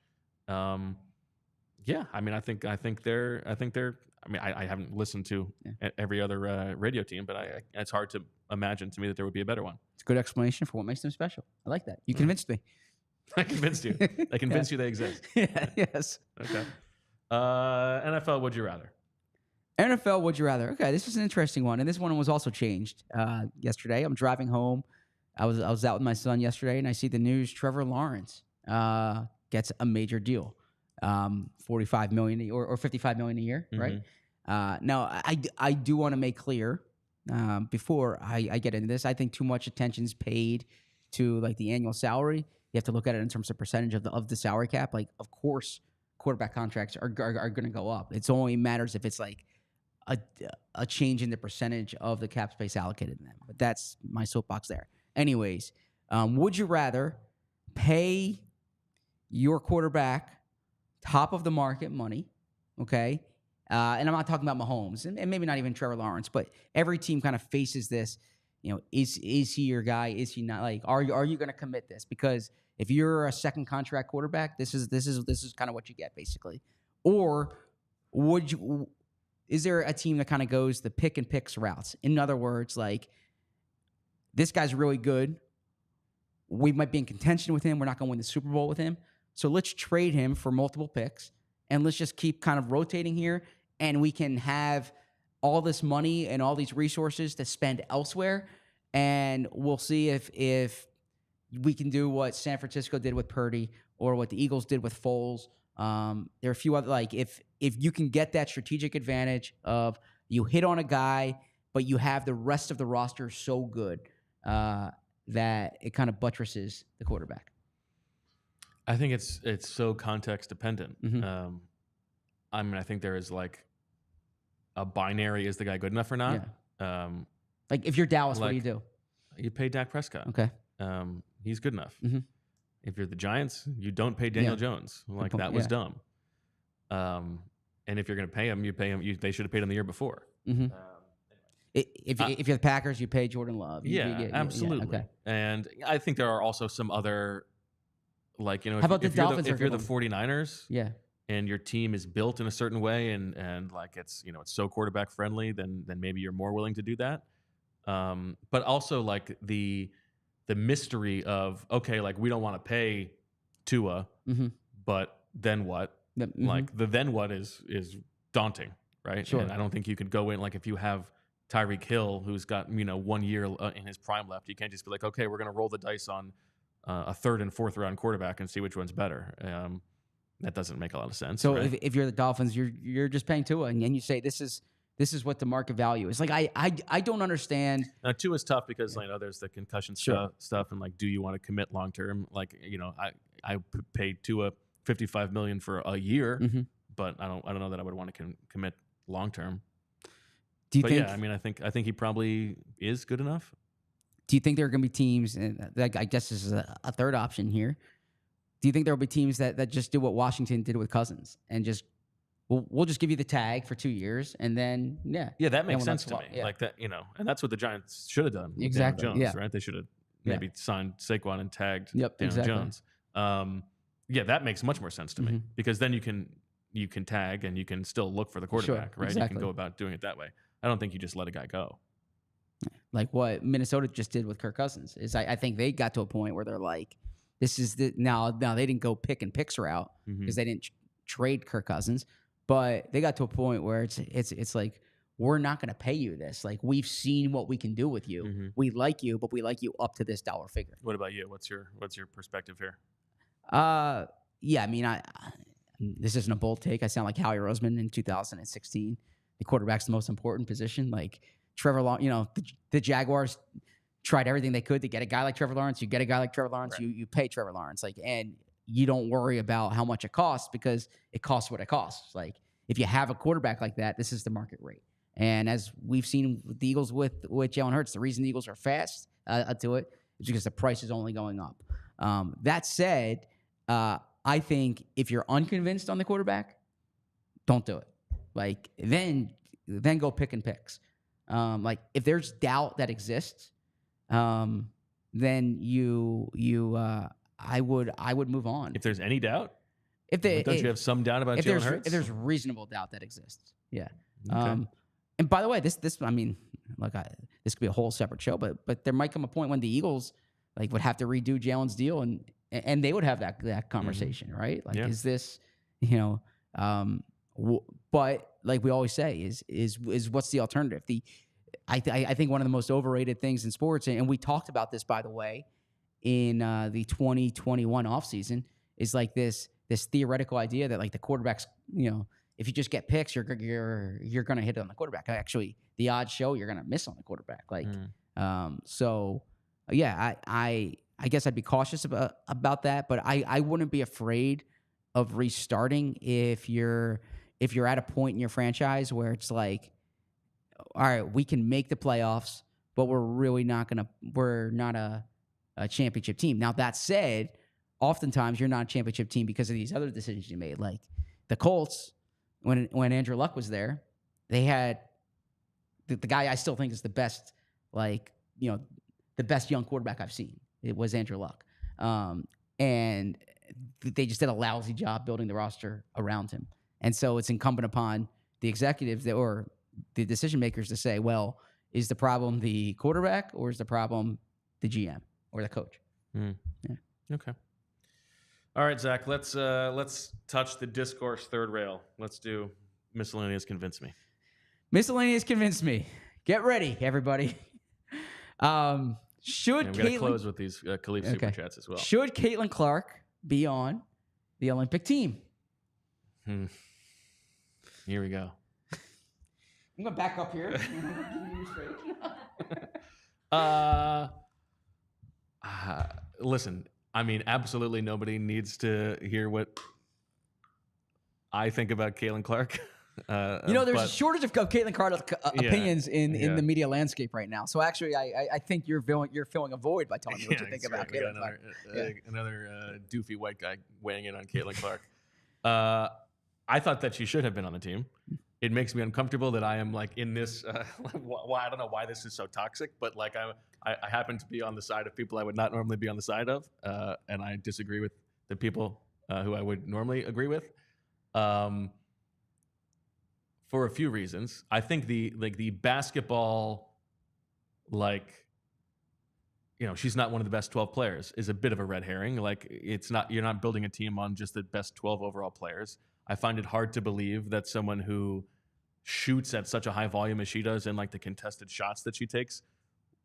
A: I mean, I think they're. I mean, I haven't listened to every other radio team, but it's hard to imagine to me that there would be a better one.
B: It's a good explanation for what makes them special. I like that. You convinced me.
A: I convinced you. I convinced you they exist.
B: Yes.
A: Okay. NFL, would you rather?
B: NFL, would you rather? Okay, this is an interesting one, and this one was also changed yesterday. I'm driving home. I was out with my son yesterday, and I see the news. Trevor Lawrence gets a major deal, $45 million or $55 million a year, right? Now, I do want to make clear before I get into this, I think too much attention's paid to the annual salary. You have to look at it in terms of percentage of the salary cap. Of course, quarterback contracts are going to go up. It only matters if it's a change in the percentage of the cap space allocated to them. But that's my soapbox there. Anyways, would you rather pay your quarterback top of the market money, okay? And I'm not talking about Mahomes and maybe not even Trevor Lawrence, but every team kind of faces this. is he your guy? Is he not? Like, are you going to commit this? Because if you're a second contract quarterback, this is kind of what you get basically. Or is there a team that kind of goes the pick and picks routes? In other words, like, this guy's really good. We might be in contention with him. We're not going to win the Super Bowl with him. So let's trade him for multiple picks, and let's just keep kind of rotating here, and we can have all this money and all these resources to spend elsewhere, and we'll see if we can do what San Francisco did with Purdy or what the Eagles did with Foles. There are a few other, like, if you can get that strategic advantage of you hit on a guy, but you have the rest of the roster so good that it kind of buttresses the quarterback.
A: I think it's so context dependent.
B: Mm-hmm.
A: I mean, I think there is like a binary: is the guy good enough or not?
B: Yeah. Like, if you're Dallas, what do you do?
A: You pay Dak Prescott.
B: Okay.
A: He's good enough.
B: Mm-hmm.
A: If you're the Giants, you don't pay Daniel Jones. Like, that was dumb. And if you're going to pay him, you pay him. They should have paid him the year before.
B: Mm-hmm. If you're the Packers, you pay Jordan Love.
A: Absolutely.
B: Okay.
A: And I think there are also some other, like,
B: How about the Dolphins?
A: If you're the 49ers,
B: yeah,
A: and your team is built in a certain way, and like it's so quarterback friendly, then maybe you're more willing to do that. But also, like, the mystery of, okay, like, we don't want to pay Tua,
B: mm-hmm.
A: but then what?
B: Mm-hmm.
A: Like, the then what is daunting, right?
B: Sure.
A: And I don't think you could go in, like, if you have Tyreek Hill, who's got 1 year in his prime left, you can't just be like, okay, we're going to roll the dice on a third and fourth round quarterback and see which one's better. That doesn't make a lot of sense.
B: So
A: right?
B: if you're the Dolphins, you're just paying Tua, and you say this is what the market value is. Like, I don't understand.
A: Now, Tua is tough because there's the concussion stuff, and like, do you want to commit long term? Like, I paid Tua $55 million for a year,
B: mm-hmm.
A: but I don't know that I would want to commit long term.
B: Do you think?
A: Yeah, I mean, I think he probably is good enough.
B: Do you think there are going to be teams, and I guess this is a third option here, do you think there will be teams that just do what Washington did with Cousins and just, we'll just give you the tag for 2 years, and then,
A: Yeah, that makes sense to me.
B: Yeah.
A: Like that, and that's what the Giants should have done with
B: Exactly,
A: Daniel Jones,
B: yeah.
A: right? They should have maybe signed Saquon and tagged
B: Yep,
A: Daniel
B: exactly.
A: Jones. Yeah, that makes much more sense to me,
B: Mm-hmm.
A: because then you can tag and you can still look for the quarterback, right?
B: exactly.
A: You can go about doing it that way. I don't think you just let a guy go.
B: Like what Minnesota just did with Kirk Cousins is, I think they got to a point where they're like, this is now they didn't go pick and picks route because they didn't trade Kirk Cousins, but they got to a point where it's like, we're not going to pay you this. Like, we've seen what we can do with you.
A: Mm-hmm.
B: We like you, but we like you up to this dollar figure.
A: What about you? What's your perspective here?
B: Yeah, I mean, this isn't a bold take. I sound like Howie Roseman in 2016. The quarterback's the most important position. Like, Trevor Lawrence, the Jaguars tried everything they could to get a guy like Trevor Lawrence. You get a guy like Trevor Lawrence, right. you pay Trevor Lawrence, like, and you don't worry about how much it costs because it costs what it costs. Like, if you have a quarterback like that, this is the market rate. And as we've seen with the Eagles with Jalen Hurts, the reason the Eagles are fast to it is because the price is only going up. That said, I think if you're unconvinced on the quarterback, don't do it. Like, then go pick and picks. Like, if there's doubt that exists, then I would move on.
A: If there's any doubt,
B: don't
A: you have some doubt about Jalen Hurts?
B: If there's reasonable doubt that exists, yeah.
A: Okay.
B: And by the way, this I mean, like, this could be a whole separate show, but there might come a point when the Eagles would have to redo Jalen's deal, and they would have that conversation, right? Like, is this, but like we always say, is what's the alternative? I think one of the most overrated things in sports, and we talked about this, by the way, in the 2021 offseason, is like this theoretical idea that, like, the quarterbacks, if you just get picks, you're going to hit on the quarterback. Actually, the odds show you're going to miss on the quarterback. Like, so yeah, I guess I'd be cautious about that, but I wouldn't be afraid of restarting if you're at a point in your franchise where it's like, all right, we can make the playoffs, but we're not a championship team. Now, that said, oftentimes you're not a championship team because of these other decisions you made. Like the Colts, when Andrew Luck was there, they had the guy I still think is the best, like, the best young quarterback I've seen. It was Andrew Luck. And they just did a lousy job building the roster around him. And so it's incumbent upon the executives or the decision makers to say, well, is the problem the quarterback or is the problem the GM or the coach?
A: Yeah. Okay. All right, Zach, let's touch the discourse third rail. Let's do miscellaneous convince me.
B: Miscellaneous convince me. Get ready, everybody. Should
A: we got to close with these Khalif super chats as well.
B: Should Caitlin Clark be on the Olympic team?
A: Here we go.
B: I'm gonna back up here.
A: Listen, I mean, absolutely nobody needs to hear what I think about Caitlin Clark.
B: There's a shortage of Caitlin Clark opinions in the media landscape right now. So actually, I think you're filling a void by telling me what you think about Caitlin Clark.
A: Another doofy white guy weighing in on Caitlin Clark. I thought that she should have been on the team. It makes me uncomfortable that I am like in this. I don't know why this is so toxic, but like I happen to be on the side of people I would not normally be on the side of, and I disagree with the people who I would normally agree with, for a few reasons. I think the basketball, she's not one of the best 12 players is a bit of a red herring. Like you're not building a team on just the best 12 overall players. I find it hard to believe that someone who shoots at such a high volume as she does and like the contested shots that she takes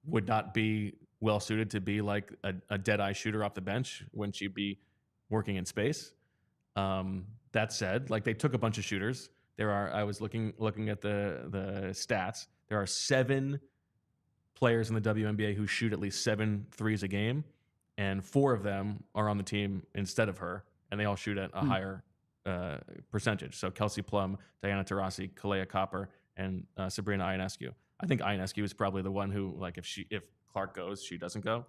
A: would not be well suited to be like a dead eye shooter off the bench when she'd be working in space. That said, like they took a bunch of shooters. I was looking at the stats. There are 7 players in the WNBA who shoot at least 7 threes a game, and 4 of them are on the team instead of her, and they all shoot at a higher percentage. So Kelsey Plum, Diana Taurasi, Kalea Copper, and Sabrina Ionescu. I think Ionescu is probably the one who, like, if Clark goes, she doesn't go.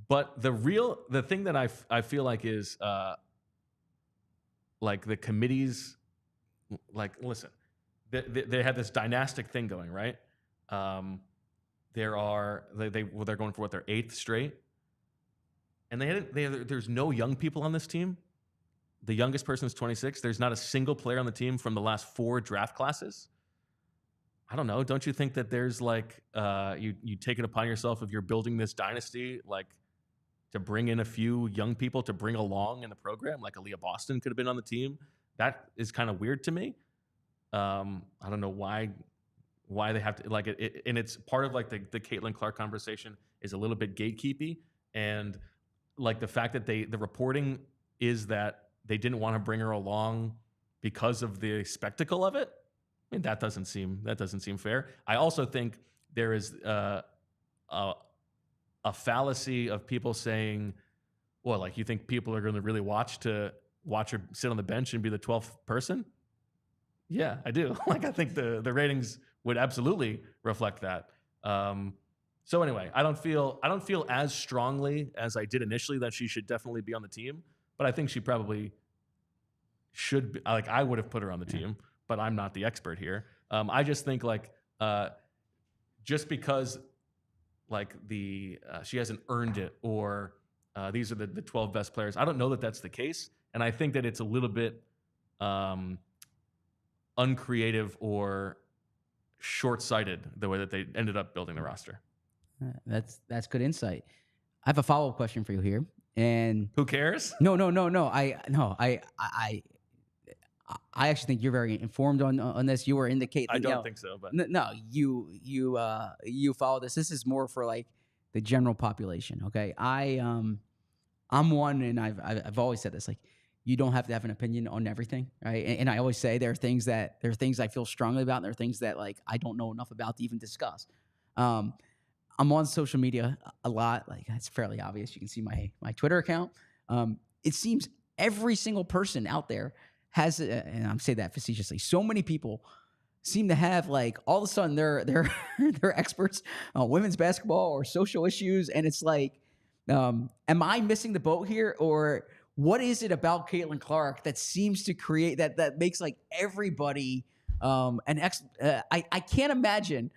A: But the thing that I feel like is like the committees, like, listen, they had this dynastic thing going, right? They're going for their 8th straight, and there's no young people on this team. The youngest person is 26. There's not a single player on the team from the last 4 draft classes. I don't know. Don't you think that there's like you take it upon yourself if you're building this dynasty, like to bring in a few young people to bring along in the program? Like Aaliyah Boston could have been on the team. That is kind of weird to me. I don't know why they have to like it, and it's part of like the Caitlin Clark conversation is a little bit gatekeepy, and like the fact that the reporting is that they didn't want to bring her along because of the spectacle of it. I mean, that doesn't seem fair. I also think there is a fallacy of people saying, well, like, you think people are going to really watch her sit on the bench and be the 12th person? Yeah, I do. Like, I think the ratings would absolutely reflect that. So anyway, I don't feel as strongly as I did initially that she should definitely be on the team. But I think she probably should be. Like, I would have put her on the team, but I'm not the expert here. I just think like just because like she hasn't earned it, or these are the 12 best players. I don't know that that's the case, and I think that it's a little bit uncreative or short-sighted the way that they ended up building the roster.
B: That's good insight. I have a follow-up question for you here. And
A: who cares?
B: No. I actually think you're very informed on this. You were in the Caitlin.
A: I don't think so, but
B: no, you follow this. This is more for like the general population. Okay, I'm one, and I've always said this. Like, you don't have to have an opinion on everything, right? And I always say there are things I feel strongly about, and there are things that like I don't know enough about to even discuss. I'm on social media a lot. Like, it's fairly obvious. You can see my Twitter account. It seems every single person out there has, and I'm saying that facetiously, so many people seem to have like all of a sudden they're experts on women's basketball or social issues, and it's like, am I missing the boat here, or what is it about Caitlin Clark that seems to create that makes like everybody I can't imagine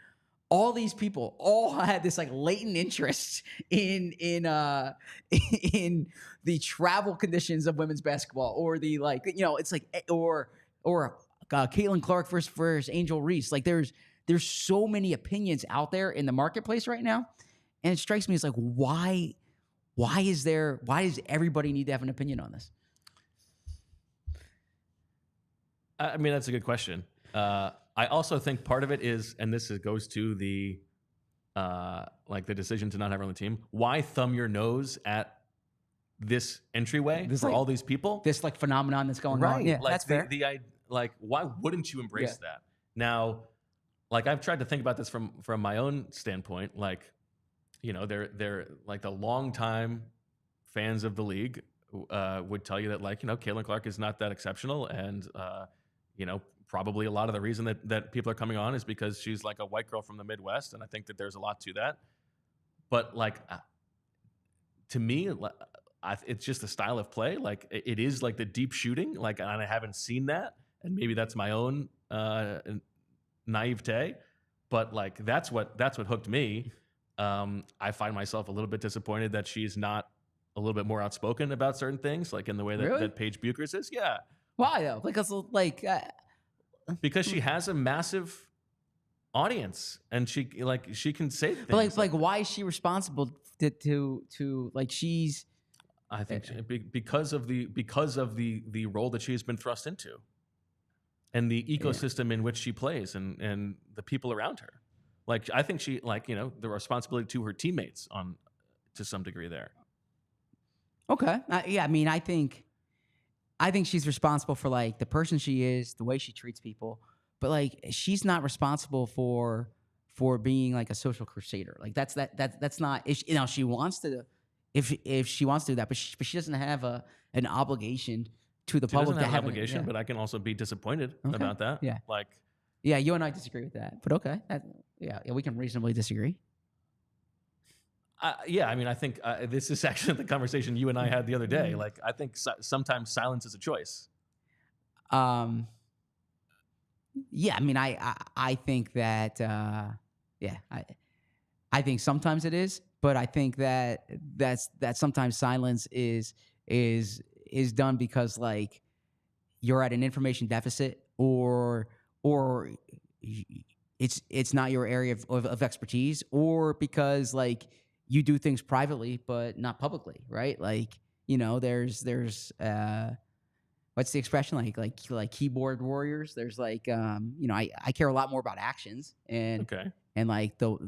B: all these people all had this like latent interest in in the travel conditions of women's basketball, or the like, it's like, or Caitlin Clark versus Angel Reese. Like there's so many opinions out there in the marketplace right now, and it strikes me as like, why does everybody need to have an opinion on this?
A: I mean, that's a good question. I also think part of it is, and this goes to the like the decision to not have her on the team. Why thumb your nose at this entryway for all these people?
B: This like phenomenon that's going on. Yeah,
A: like
B: that's fair.
A: Like, why wouldn't you embrace that? Now, like I've tried to think about this from my own standpoint. Like, they're like the longtime fans of the league would tell you that, like, Caitlin Clark is not that exceptional, and probably a lot of the reason that people are coming on is because she's like a white girl from the Midwest, and I think that there's a lot to that. But like, to me, it's just a style of play. Like it is like the deep shooting. Like, and I haven't seen that, and maybe that's my own naivete. But like that's what hooked me. I find myself a little bit disappointed that she's not a little bit more outspoken about certain things, like in the way that Paige Buchers is. Yeah.
B: Why though?
A: Because she has a massive audience, and she can say things.
B: But like why is she responsible to like she's?
A: I think because of the role that she's been thrust into, and the ecosystem in which she plays, and the people around her. Like I think she the responsibility to her teammates to some degree there.
B: Okay. Yeah. I mean, I think she's responsible for like the person she is, the way she treats people, but like she's not responsible for being like a social crusader. Like that's not. She wants to, if she wants to do that, but she doesn't have an obligation to the public.
A: Doesn't have an obligation, but I can also be disappointed about that.
B: Yeah.
A: Like.
B: Yeah, you and I disagree with that, but okay. Yeah, we can reasonably disagree.
A: Yeah, I mean, I think this is actually the conversation you and I had the other day. Like, I think sometimes silence is a choice.
B: Yeah, I mean, I think that, I think sometimes it is, but I think that sometimes silence is done because like you're at an information deficit, or it's not your area of expertise, or because like you do things privately but not publicly, right? Like there's what's the expression, like keyboard warriors. There's like I care a lot more about actions and like but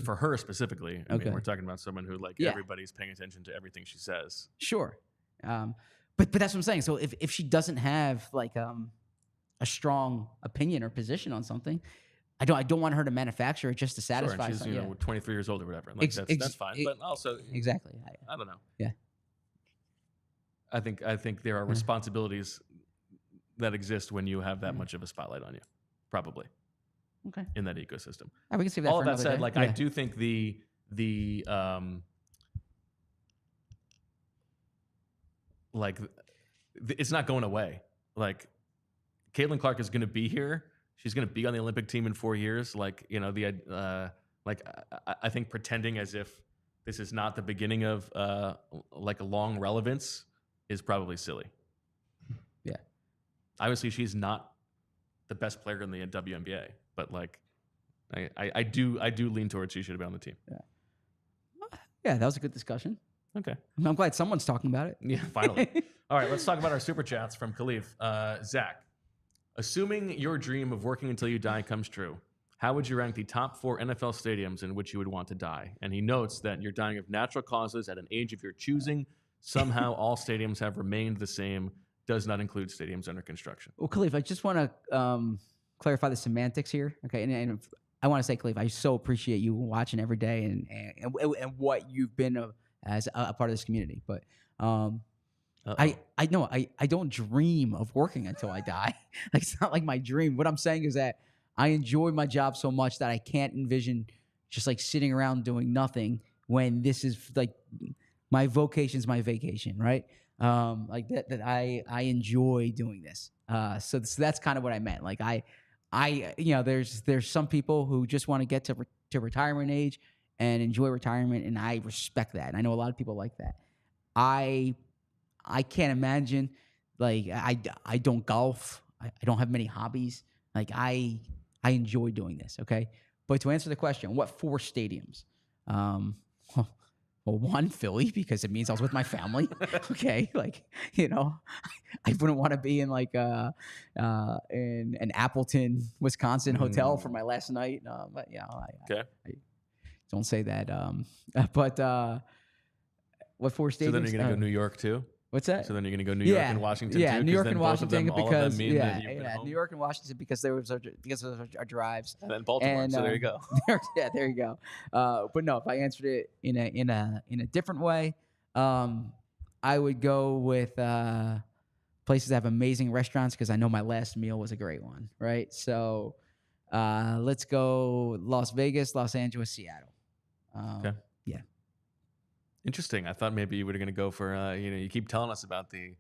A: for her specifically, I mean, we're talking about someone who everybody's paying attention to everything she says.
B: Sure, but that's what I'm saying. So if she doesn't have like a strong opinion or position on something, I don't want her to manufacture it just to satisfy.
A: Sure, and she's 23 years old or whatever. Like that's fine. But also
B: exactly.
A: I don't know.
B: Yeah.
A: I think there are responsibilities that exist when you have that much of a spotlight on you, probably.
B: Okay.
A: In that ecosystem.
B: We can see that.
A: All of that said, like I do think the it's not going away. Like Caitlin Clark is going to be here. She's going to be on the Olympic team in 4 years. Like, I think pretending as if this is not the beginning of like a long relevance is probably silly.
B: Yeah.
A: Obviously, she's not the best player in the WNBA, but like, I do lean towards she should have been on the team.
B: Yeah. Yeah, that was a good discussion.
A: Okay.
B: I'm glad someone's talking about it.
A: Yeah, finally. All right, let's talk about our super chats from Khalif. Zach, assuming your dream of working until you die comes true, how would you rank the top 4 NFL stadiums in which you would want to die? And he notes that you're dying of natural causes at an age of your choosing. Somehow all stadiums have remained the same. Does not include stadiums under construction.
B: Well, Khalif, I just want to clarify the semantics here. Okay, and I want to say, Khalif, I so appreciate you watching every day and what you've been as a part of this community. But I know I don't dream of working until I die. Like, it's not like my dream. What I'm saying is that I enjoy my job so much that I can't envision just like sitting around doing nothing when this is like my vocation's my vacation, right? Like that I enjoy doing this. So that's kind of what I meant. Like there's some people who just want to get to retirement age and enjoy retirement, and I respect that. And I know a lot of people like that. I can't imagine, like, I don't golf. I don't have many hobbies. Like, I enjoy doing this, okay? But to answer the question, what 4 stadiums? Well, 1, Philly, because it means I was with my family. Okay, like, I wouldn't want to be in like in an Appleton, Wisconsin hotel for my last night. But I don't say that. But what 4 stadiums?
A: So then you're gonna go New York too.
B: What's that?
A: So then you're going to go New York and Washington
B: too?
A: New
B: York and Washington because
A: New
B: York and Washington because of our drives.
A: And then Baltimore. So there you go.
B: There you go. But no, if I answered it in a different way, I would go with places that have amazing restaurants because I know my last meal was a great one, right? So let's go Las Vegas, Los Angeles, Seattle.
A: Okay.
B: Yeah.
A: Interesting. I thought maybe you were going to go for, you keep telling us about the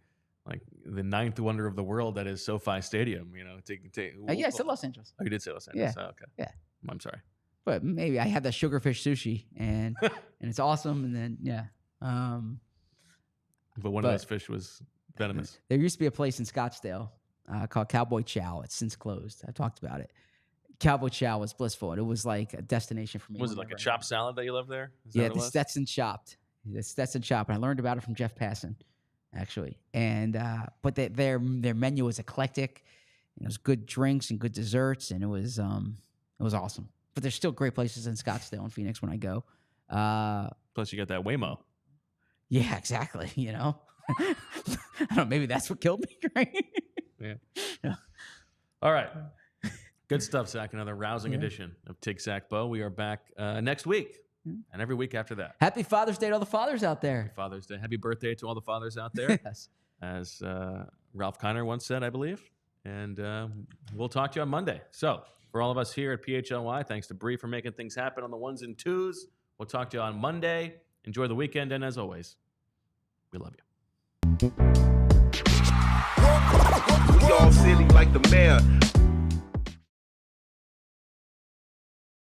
A: 9th wonder of the world that is SoFi Stadium.
B: I said Los Angeles.
A: Oh, you did say Los Angeles.
B: Yeah.
A: Oh, okay.
B: Yeah.
A: I'm sorry.
B: But maybe I had that sugarfish sushi and it's awesome. And then,
A: But one of those fish was venomous.
B: There used to be a place in Scottsdale called Cowboy Chow. It's since closed. I talked about it. Cowboy Chow was blissful. It was like a destination for me.
A: Was it like a chopped salad that you loved there?
B: The Stetson chopped. The Stetson chop. And I learned about it from Jeff Passan, actually. And but their menu was eclectic. It was good drinks and good desserts, and it was awesome. But there's still great places in Scottsdale and Phoenix when I go.
A: Plus, you got that Waymo.
B: Yeah, exactly. I don't know. Maybe that's what killed me, right?
A: Yeah. All right. Good stuff, Zach. Another rousing edition of tic-Zach-Bo. We are back next week and every week after that.
B: Happy Father's Day to all the fathers out there.
A: Happy Father's Day. Happy birthday to all the fathers out there.
B: Yes.
A: As Ralph Kiner once said, I believe. And we'll talk to you on Monday. So for all of us here at PHLY, thanks to Bree for making things happen on the 1s and 2s. We'll talk to you on Monday. Enjoy the weekend. And as always, we love you.
G: We all silly like the mayor.